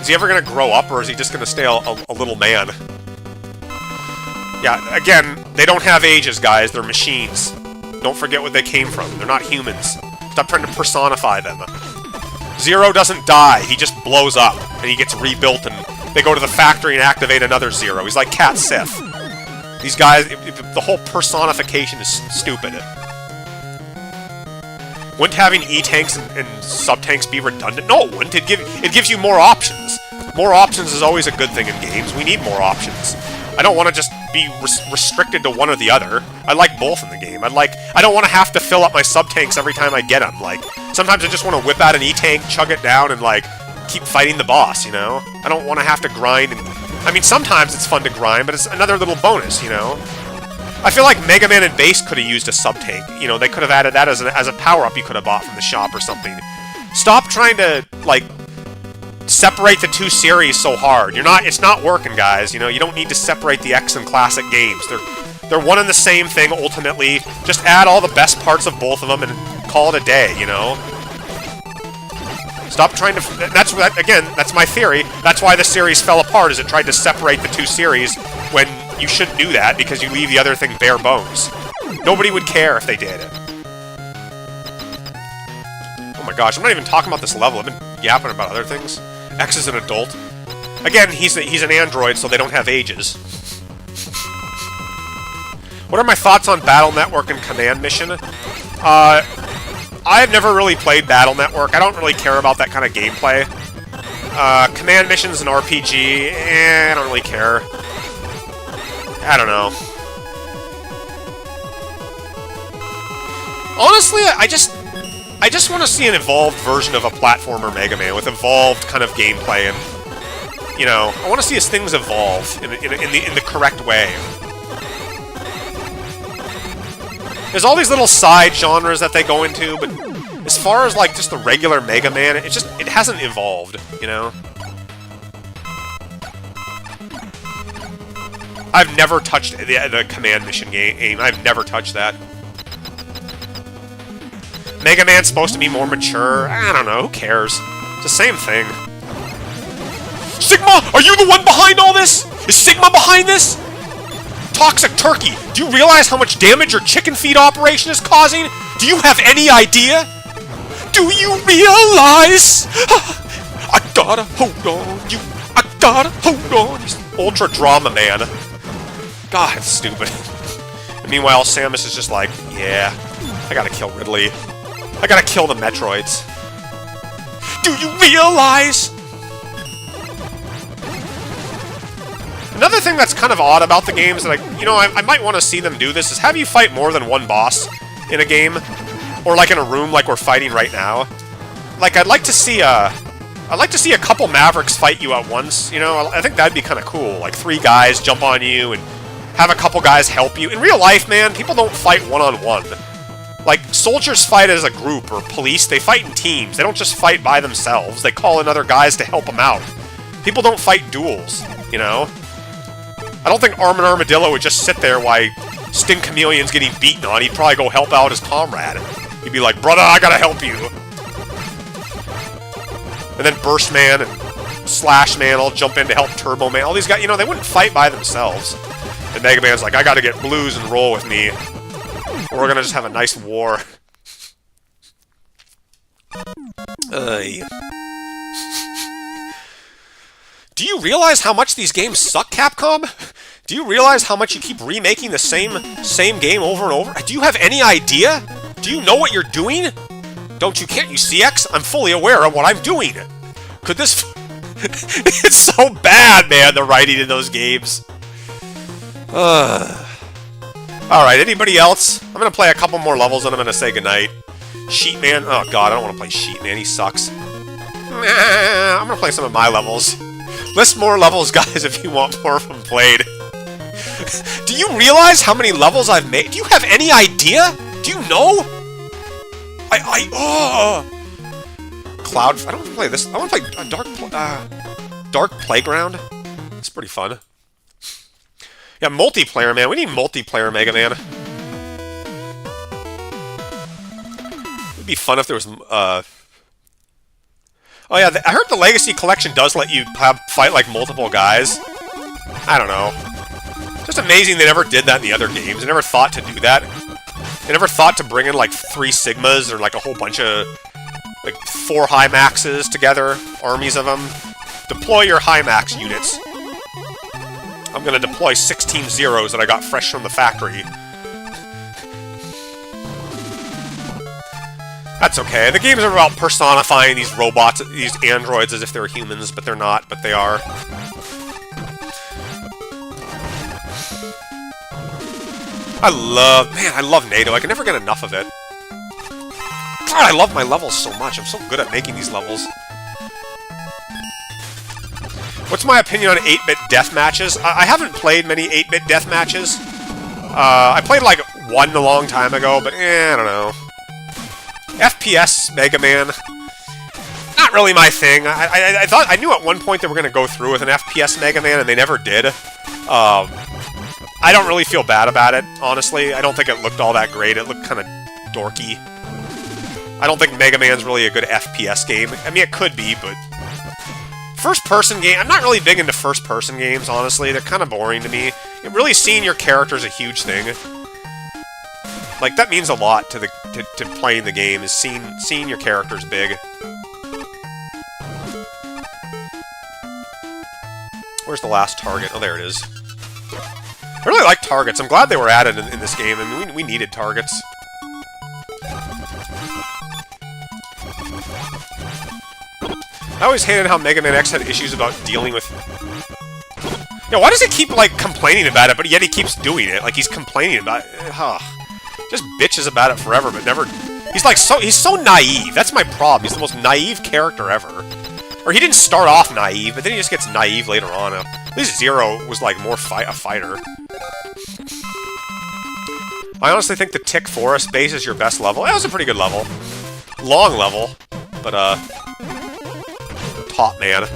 Is he ever going to grow up, or is he just going to stay a little man? Yeah, again, they don't have ages, guys. They're machines. Don't forget where they came from. They're not humans. Stop trying to personify them. Zero doesn't die. He just blows up, and he gets rebuilt, and they go to the factory and activate another Zero. He's like Cat Sith. These guys, the whole personification is stupid. Wouldn't having E-tanks and sub-tanks be redundant? No, it wouldn't. It gives you more options. More options is always a good thing in games. We need more options. I don't want to just be restricted to one or the other. I like both in the game. I don't want to have to fill up my sub-tanks every time I get them. Like, sometimes I just want to whip out an E-tank, chug it down, and, like, keep fighting the boss, you know? I don't want to have to grind. I mean, sometimes it's fun to grind, but it's another little bonus, you know? I feel like Mega Man and Bass could have used a sub-tank. You know, they could have added that as a power-up you could have bought from the shop or something. Stop trying to, like, separate the two series so hard. It's not working, guys. You know, you don't need to separate the X and classic games. They're one and the same thing, ultimately. Just add all the best parts of both of them and call it a day, you know? Stop trying to... Again, that's my theory. That's why the series fell apart, is it tried to separate the two series when you shouldn't do that, because you leave the other thing bare bones. Nobody would care if they did it. Oh my gosh, I'm not even talking about this level. I've been yapping about other things. X is an adult. Again, he's an android, so they don't have ages. What are my thoughts on Battle Network and Command Mission? I've never really played Battle Network. I don't really care about that kind of gameplay. Command Mission's an RPG. I don't really care. I don't know. Honestly, I just want to see an evolved version of a platformer Mega Man with evolved kind of gameplay, and you know, I want to see his things evolve in the correct way. There's all these little side genres that they go into, but as far as like just the regular Mega Man, it hasn't evolved, you know. I've never touched the Command Mission game. I've never touched that. Mega Man's supposed to be more mature. I don't know. Who cares? It's the same thing. Sigma! Are you the one behind all this? Is Sigma behind this? Toxic Turkey! Do you realize how much damage your chicken feed operation is causing? Do you have any idea? Do you realize? I gotta hold on you. I gotta hold on. He's ultra drama man. God, it's stupid. And meanwhile, Samus is just like, yeah, I gotta kill Ridley. I gotta kill the Metroids. Do you realize? Another thing that's kind of odd about the game is that, I might want to see them do this, is have you fight more than one boss in a game. Or like in a room like we're fighting right now. Like, I'd like to see a couple Mavericks fight you at once, you know? I think that'd be kind of cool. Like 3 guys jump on you and have a couple guys help you. In real life, man, people don't fight one-on-one. Like, soldiers fight as a group, or police, they fight in teams. They don't just fight by themselves. They call in other guys to help them out. People don't fight duels, you know? I don't think Armin Armadillo would just sit there while Sting Chameleon's getting beaten on. He'd probably go help out his comrade. He'd be like, brother, I gotta help you. And then Burst Man and Slash Man all jump in to help Turbo Man. All these guys, you know, they wouldn't fight by themselves. And Mega Man's like, I gotta get Blues and roll with me. Or we're gonna just have a nice war. Do you realize how much these games suck, Capcom? Do you realize how much you keep remaking the same game over and over? Do you have any idea? Do you know what you're doing? Can't you see, X? I'm fully aware of what I'm doing. Could this... It's so bad, man, the writing in those games. Alright, anybody else? I'm gonna play a couple more levels and I'm gonna say goodnight. Sheet Man? Oh god, I don't want to play Sheet Man, he sucks. I'm gonna play some of my levels. List more levels, guys, if you want more of them played. Do you realize how many levels I've made? Do you have any idea? Do you know? Cloud... I don't want to play this. I want to play Dark Playground. It's pretty fun. Yeah, multiplayer, man. We need multiplayer, Mega Man. It'd be fun if there was... Oh yeah, I heard the Legacy Collection does let you fight like multiple guys. I don't know. Just amazing they never did that in the other games. They never thought to do that. They never thought to bring in like 3 Sigmas or like a whole bunch of like 4 High Maxes together, armies of them. Deploy your High Max units. I'm gonna deploy 16 Zeros that I got fresh from the factory. That's okay. The games are about personifying these robots, these androids, as if they're humans, but they're not, but they are. I love NATO. I can never get enough of it. God, I love my levels so much. I'm so good at making these levels. What's my opinion on 8-bit death matches? I haven't played many 8-bit death matches. I played like one a long time ago, but I don't know. FPS Mega Man, not really my thing. I knew at one point they were going to go through with an FPS Mega Man, and they never did. I don't really feel bad about it, honestly. I don't think it looked all that great. It looked kind of dorky. I don't think Mega Man's really a good FPS game. I mean, it could be, but... First-person game... I'm not really big into first-person games, honestly. They're kind of boring to me. Really seeing your character is a huge thing. Like, that means a lot to playing the game, is seeing your characters big. Where's the last target? Oh, there it is. I really like targets. I'm glad they were added in this game. I mean, we needed targets. I always hated how Mega Man X had issues about dealing with... Yeah, why does he keep, like, complaining about it, but yet he keeps doing it? Like, he's complaining about it. Just bitches about it forever, but never... He's so naive. That's my problem. He's the most naive character ever. Or he didn't start off naive, but then he just gets naive later on. At least Zero was, like, more a fighter. I honestly think the Tick Forest base is your best level. That was a pretty good level. Long level, but, top man.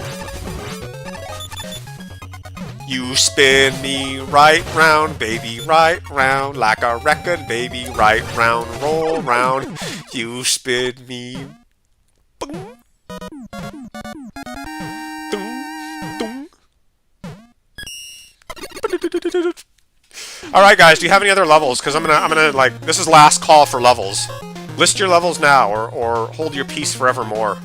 You spin me right round, baby, right round, like a record, baby, right round, roll round. You spin me. Boom. Alright guys, do you have any other levels? Because I'm gonna, like, this is last call for levels. List your levels now, or hold your peace forevermore.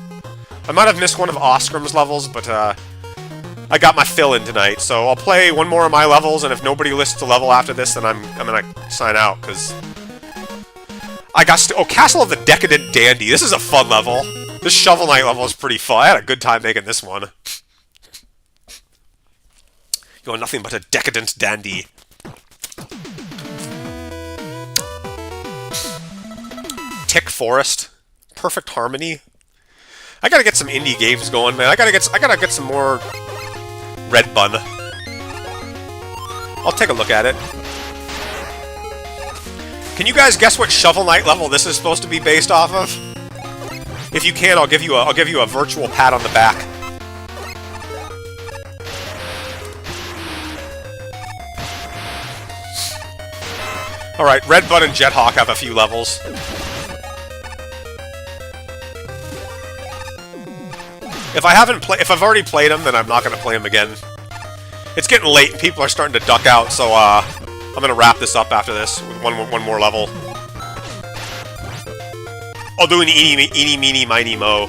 I might have missed one of Oscrim's levels, but, I got my fill in tonight, so I'll play one more of my levels, and if nobody lists a level after this, then I'm gonna sign out, because... I got oh, Castle of the Decadent Dandy. This is a fun level. This Shovel Knight level is pretty fun. I had a good time making this one. You're nothing but a decadent dandy. Tick Forest. Perfect Harmony. I gotta get some indie games going, man. I gotta get some more Red Bun. I'll take a look at it. Can you guys guess what Shovel Knight level this is supposed to be based off of? If you can, I'll give you a virtual pat on the back. Alright, Red Bud and Jethawk have a few levels. If I've already played them, then I'm not gonna play them again. It's getting late, and people are starting to duck out, so I'm gonna wrap this up after this with one more level. I'll do an eeny, meeny, miny, mo.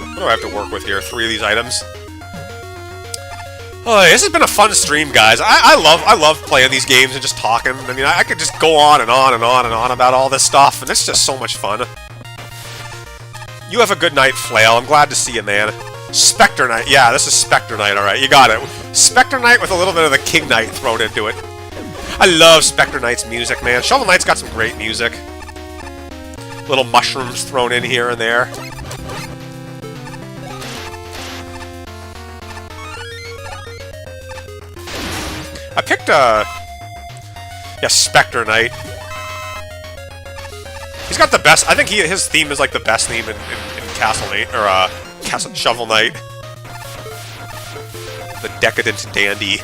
What do I have to work with here? 3 of these items. Oh, this has been a fun stream, guys. I love playing these games and just talking. I mean, I could just go on and on and on and on about all this stuff, and it's just so much fun. You have a good night, Flail. I'm glad to see you, man. Spectre Knight. Yeah, this is Spectre Knight, alright. You got it. Spectre Knight with a little bit of the King Knight thrown into it. I love Spectre Knight's music, man. Shovel Knight's got some great music. Little mushrooms thrown in here and there. I picked yeah, Spectre Knight. He's got the best. I think his theme is like the best theme in Shovel Knight. The decadent dandy.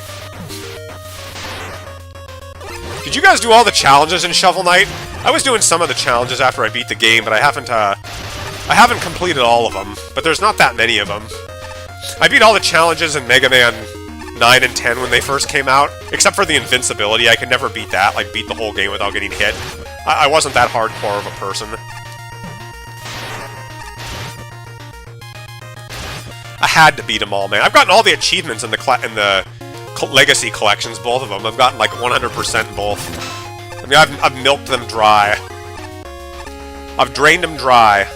Did you guys do all the challenges in Shovel Knight? I was doing some of the challenges after I beat the game, but I haven't completed all of them. But there's not that many of them. I beat all the challenges in Mega Man 9 and 10 when they first came out, except for the invincibility. I could never beat that, like beat the whole game without getting hit. I wasn't that hardcore of a person. I had to beat them all, man. I've gotten all the achievements in the Legacy collections, both of them. I've gotten like 100% in both. I mean, I've milked them dry. I've drained them dry.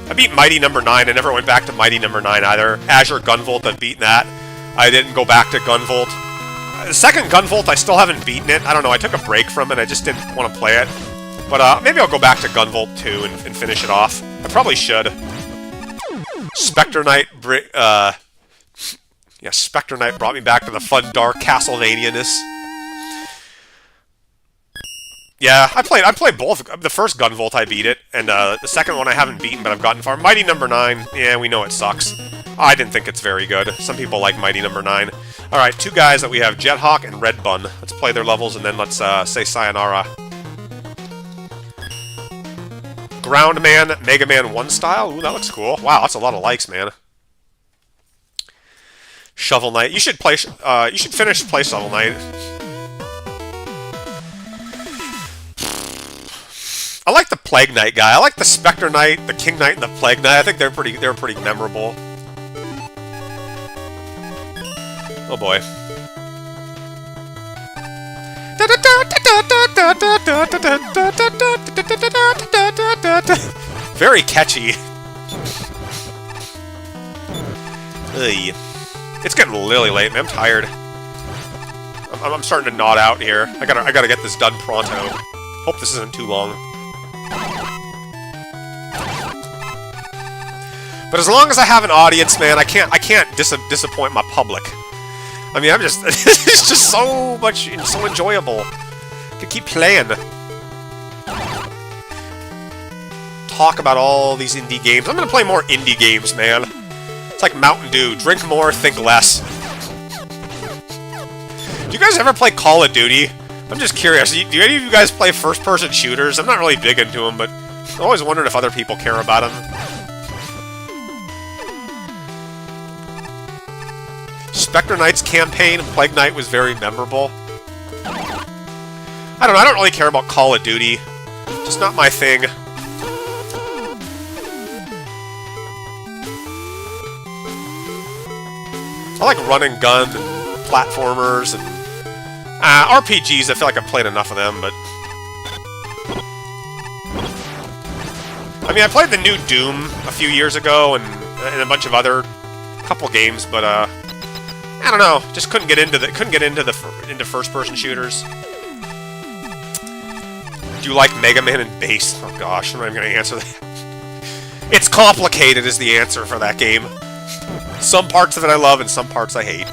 I beat Mighty Number 9. I never went back to Mighty Number 9 either. Azure Gunvolt, I've beaten that. I didn't go back to Gunvolt. The second Gunvolt, I still haven't beaten it. I don't know, I took a break from it. I just didn't want to play it. But maybe I'll go back to Gunvolt 2 and finish it off. I probably should. Spectre Knight, yeah, Spectre Knight brought me back to the fun, dark Castlevania-ness. Yeah, I played both. The first Gunvolt, I beat it, and the second one I haven't beaten, but I've gotten far. Mighty Number 9, yeah, we know it sucks. I didn't think it's very good. Some people like Mighty Number 9. Alright, 2 guys that we have, Jethawk and Red Bun. Let's play their levels, and then let's say sayonara. Ground Man, Mega Man 1 style? Ooh, that looks cool. Wow, that's a lot of likes, man. Shovel Knight. You should play, you should play Shovel Knight. I like the Plague Knight guy. I like the Spectre Knight, the King Knight, and the Plague Knight. I think they're pretty memorable. Oh boy. Very catchy. Ugh. It's getting really late, man. I'm tired. I'm starting to nod out here. I gotta get this done pronto. Hope this isn't too long. But as long as I have an audience, man, I can't disappoint my public. I mean, it's just so enjoyable to keep playing. Talk about all these indie games. I'm gonna play more indie games, man. It's like Mountain Dew. Drink more, think less. Do you guys ever play Call of Duty? I'm just curious. Do any of you guys play first-person shooters? I'm not really big into them, but I always wondered if other people care about them. Spectre Knight's campaign, Plague Knight, was very memorable. I don't know, I don't really care about Call of Duty. Just not my thing. I like run and gun and platformers and RPGs. I feel like I've played enough of them, but I mean, I played the new Doom a few years ago and a bunch of other couple games, but I don't know. Just couldn't get into first-person shooters. Do you like Mega Man and Bass? Oh gosh, I'm not even gonna answer that. It's complicated is the answer for that game. Some parts of it I love and some parts I hate.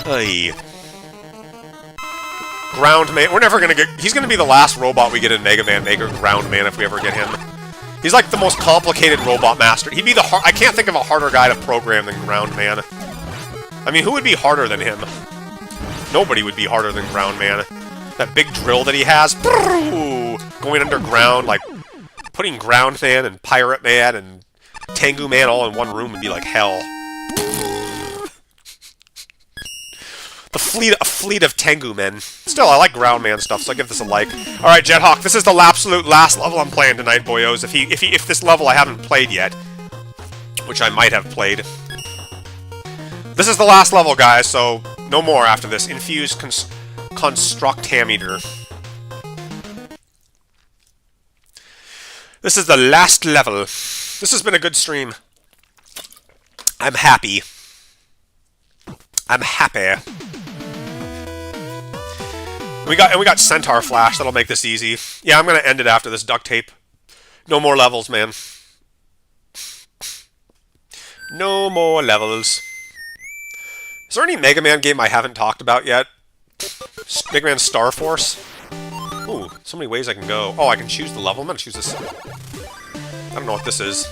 Ay. Ground Man. We're never gonna get... He's gonna be the last robot we get in Mega Man Maker, Ground Man, if we ever get him. He's like the most complicated robot master. He'd be the I can't think of a harder guy to program than Ground Man. I mean, who would be harder than him? Nobody would be harder than Ground Man. That big drill that he has, going underground, like putting Ground Man and Pirate Man and Tengu Man all in one room would be like hell. A fleet of Tengu men. Still, I like Ground Man stuff, so I give this a like. All right, Jethawk, this is the absolute last level I'm playing tonight, boyos. If this level I haven't played yet, which I might have played. This is the last level, guys, so no more after this. Infuse Construct Hammeter. This is the last level. This has been a good stream. I'm happy. I'm happy. We got Centaur Flash. That'll make this easy. Yeah, I'm gonna end it after this duct tape. No more levels, man. No more levels. Is there any Mega Man game I haven't talked about yet? Mega Man Star Force? Ooh, so many ways I can go. Oh, I can choose the level. I'm gonna choose this. I don't know what this is.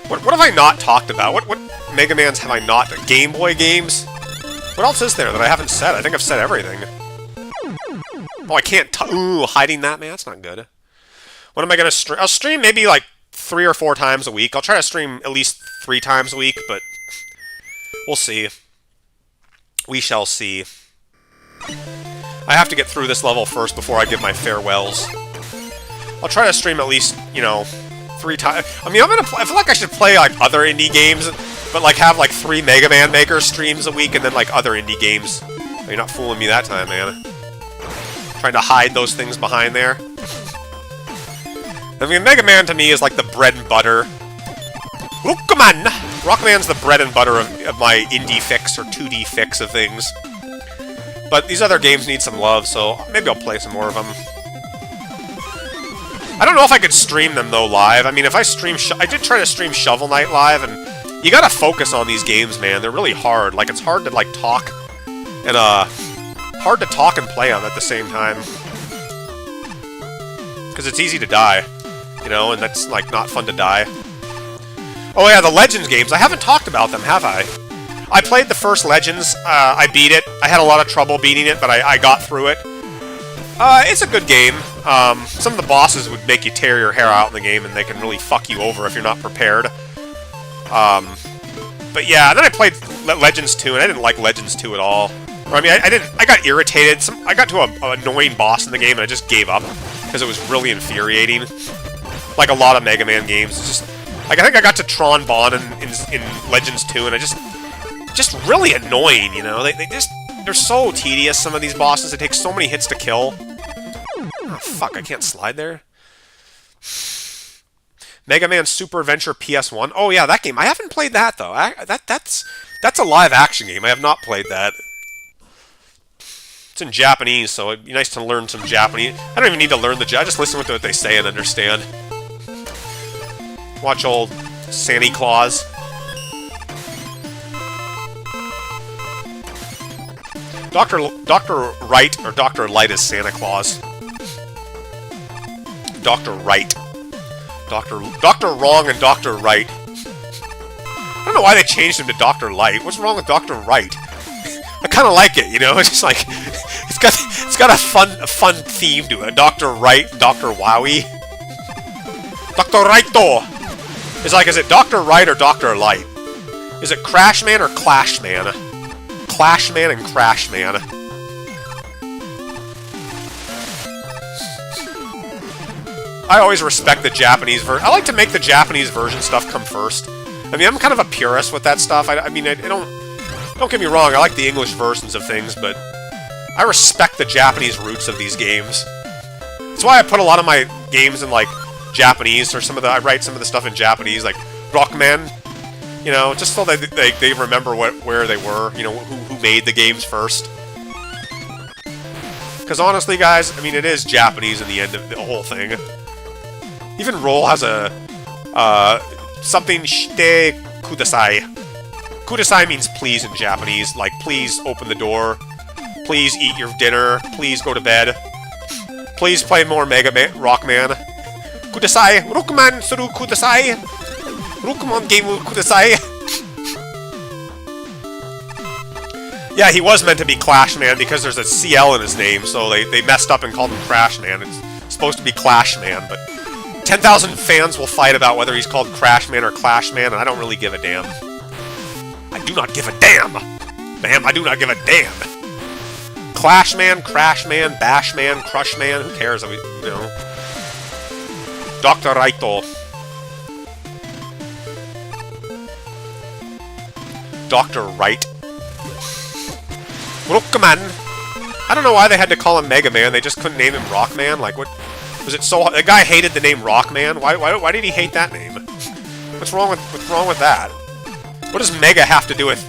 What have I not talked about? What Mega Mans have I not... Game Boy games? What else is there that I haven't said? I think I've said everything. Oh, I can't... Ooh, hiding that, man? That's not good. What am I gonna stream? I'll stream maybe like 3 or 4 times a week. I'll try to stream at least 3 times a week, but... we'll see. We shall see. I have to get through this level first before I give my farewells. I'll try to stream at least, you know, 3 times. I mean, I feel like I should play like other indie games, but like have like 3 Mega Man Maker streams a week and then like other indie games. Oh, you're not fooling me that time, man. Trying to hide those things behind there. I mean, Mega Man to me is like the bread and butter. Rockman! Rockman's the bread and butter of my indie fix or 2D fix of things. But these other games need some love, so maybe I'll play some more of them. I don't know if I could stream them, though, live. I mean, if I stream... I did try to stream Shovel Knight live, and you gotta focus on these games, man. They're really hard. Like, it's hard to, like, talk and, hard to talk and play on at the same time. Because it's easy to die, you know, and that's, like, not fun to die. Oh, yeah, the Legends games. I haven't talked about them, have I? I played the first Legends. I beat it. I had a lot of trouble beating it, but I got through it. It's a good game. Some of the bosses would make you tear your hair out in the game, and they can really fuck you over if you're not prepared. But yeah, then I played Legends 2, and I didn't like Legends 2 at all. Or, I mean, I got irritated. I got to an annoying boss in the game, and I just gave up, because it was really infuriating. Like a lot of Mega Man games. It's just... Like, I think I got to Tron Bonne in Legends 2, and I just really annoying, you know? They're so tedious, some of these bosses. They take so many hits to kill. Oh, fuck, I can't slide there. Mega Man Super Adventure PS1. Oh, yeah, that game. I haven't played that, though. That's a live-action game. I have not played that. It's in Japanese, so it'd be nice to learn some Japanese. I don't even need to learn the Japanese. I just listen to what they say and understand. Watch old Santa Claus. Dr. Wright or Dr. Light is Santa Claus. Dr. Wright. Dr. Wrong and Dr. Right. I don't know why they changed him to Dr. Light. What's wrong with Dr. Right? I kind of like it, you know? It's just like it's got a fun theme to it. Dr. Right, Dr. Wowie. Dr. Righto. It's like, is it Dr. Right or Dr. Light? Is it Crash Man or Clash Man? Clash Man and Crash Man. I always respect the Japanese version. I like to make the Japanese version stuff come first. I mean, I'm kind of a purist with that stuff. I mean, don't get me wrong, I like the English versions of things, but I respect the Japanese roots of these games. That's why I put a lot of my games in, like, Japanese, or I write some of the stuff in Japanese, like Rockman, you know, just so they remember where they were, you know, who made the games first. Because honestly, guys, I mean, it is Japanese in the end of the whole thing. Even Roll has a, something shite kudasai. Kudasai means please in Japanese, like please open the door. Please eat your dinner. Please go to bed. Please play more Mega Man, Rockman. Kudasai! Rockman suru kudasai! Rockman game kudasai! Yeah, he was meant to be Clash Man because there's a CL in his name, so they messed up and called him Crash Man. It's supposed to be Clash Man, but 10,000 fans will fight about whether he's called Crash Man or Clash Man, and I don't really give a damn. I do not give a damn! Damn, I do not give a damn! Clash Man, Crash Man, Bash Man, Crush Man, who cares? I mean, you know. Dr. Raito. Dr. Right. Rockman! I don't know why they had to call him Mega Man, they just couldn't name him Rockman, like what... Was it so... The guy hated the name Rockman? Why did he hate that name? What's wrong with that? What does Mega have to do with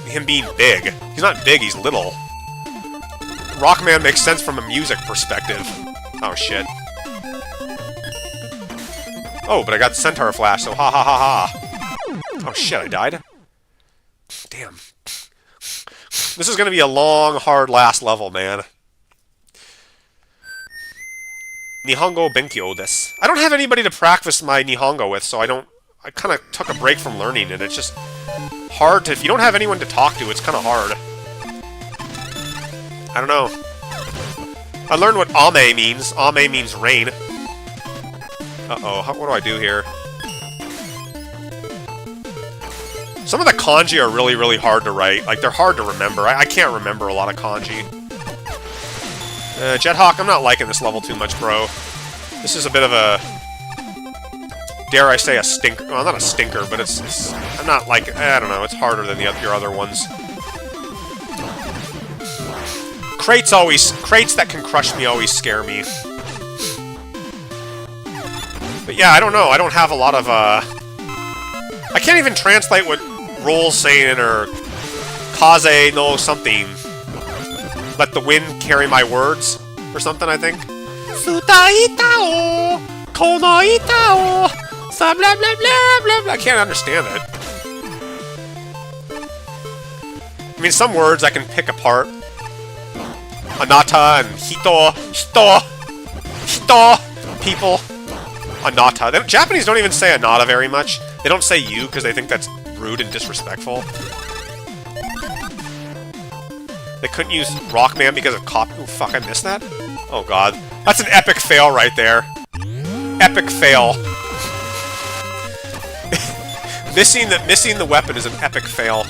him being big? He's not big, he's little. Rockman makes sense from a music perspective. Oh, shit. Oh, but I got Centaur Flash, so ha ha ha ha. Oh, shit, I died? Damn. This is gonna be a long, hard last level, man. Nihongo Benkyo desu. I don't have anybody to practice my Nihongo with, so I kind of took a break from learning it. It's just hard to... If you don't have anyone to talk to, it's kind of hard. I don't know. I learned what Ame means. Ame means rain. Uh-oh, what do I do here? Some of the kanji are really, really hard to write. Like, they're hard to remember. I can't remember a lot of kanji. Jethawk, I'm not liking this level too much, bro. This is a bit of a... Dare I say a stinker. Well, not a stinker, but it's I'm not like... I don't know, it's harder than your other ones. Crates that can crush me always scare me. But yeah, I don't know. I don't have a lot of, I can't even translate what Roll's saying, or Kaze no something. Let the wind carry my words, or something, I think. Sutaitao, konoitao, sa blah blah blah blah blah. I can't understand it. I mean, some words I can pick apart. Anata and hito, people. Anata. Japanese don't even say anata very much. They don't say you because they think that's rude and disrespectful. They couldn't use Rockman because of cop. Ooh, fuck, I missed that? Oh god. That's an epic fail right there. Epic fail. missing the weapon is an epic fail.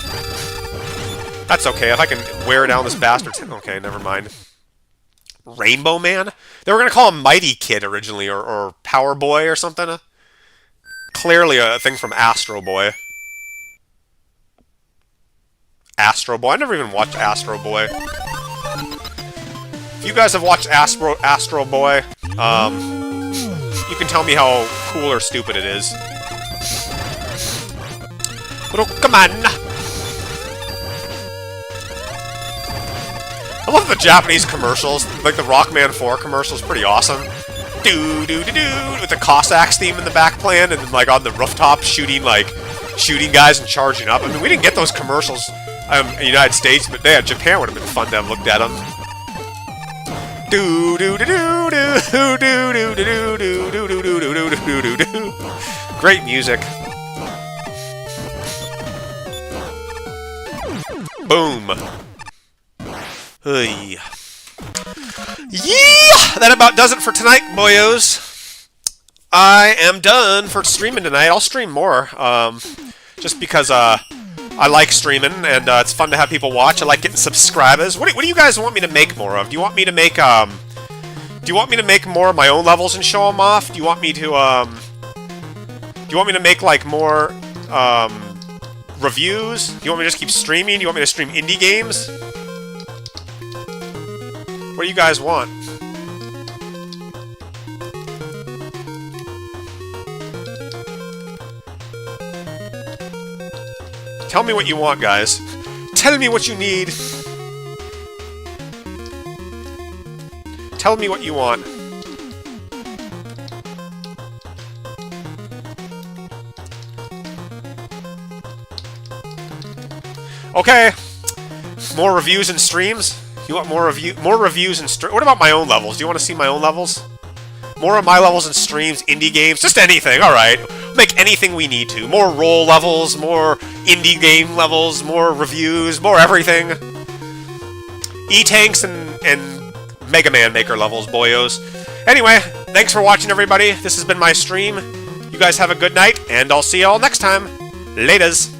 That's okay, if I can wear down this bastard. Okay, never mind. Rainbow Man? They were gonna call him Mighty Kid originally, or Power Boy or something. Clearly a thing from Astro Boy. Astro Boy? I never even watched Astro Boy. If you guys have watched Astro Boy, you can tell me how cool or stupid it is. Rockman! I love the Japanese commercials, like the Rockman 4 commercials, pretty awesome. Do-do-do-do, with the Cossacks theme in the back playing, and then, like, on the rooftop shooting guys and charging up. I mean, we didn't get those commercials in the United States, but yeah, Japan would have been fun to have looked at them. Do-do-do-do-do-do-do-do-do-do-do-do-do-do-do-do-do-do. Great music. Boom. Yeah! That about does it for tonight, boyos. I am done for streaming tonight. I'll stream more, just because I like streaming and it's fun to have people watch. I like getting subscribers. What do you guys want me to make more of? Do you want me to make more of my own levels and show them off? Do you want me to make like more reviews? Do you want me to just keep streaming? Do you want me to stream indie games? What do you guys want? Tell me what you want, guys. Tell me what you need. Tell me what you want. Okay. More reviews and streams. You want more reviews and what about my own levels? Do you want to see my own levels? More of my levels and streams, indie games, just anything. All right, make anything we need to. More roll levels, more indie game levels, more reviews, more everything. E-Tanks and Mega Man Maker levels, boyos. Anyway, thanks for watching, everybody. This has been my stream. You guys have a good night, and I'll see y'all next time. Laters.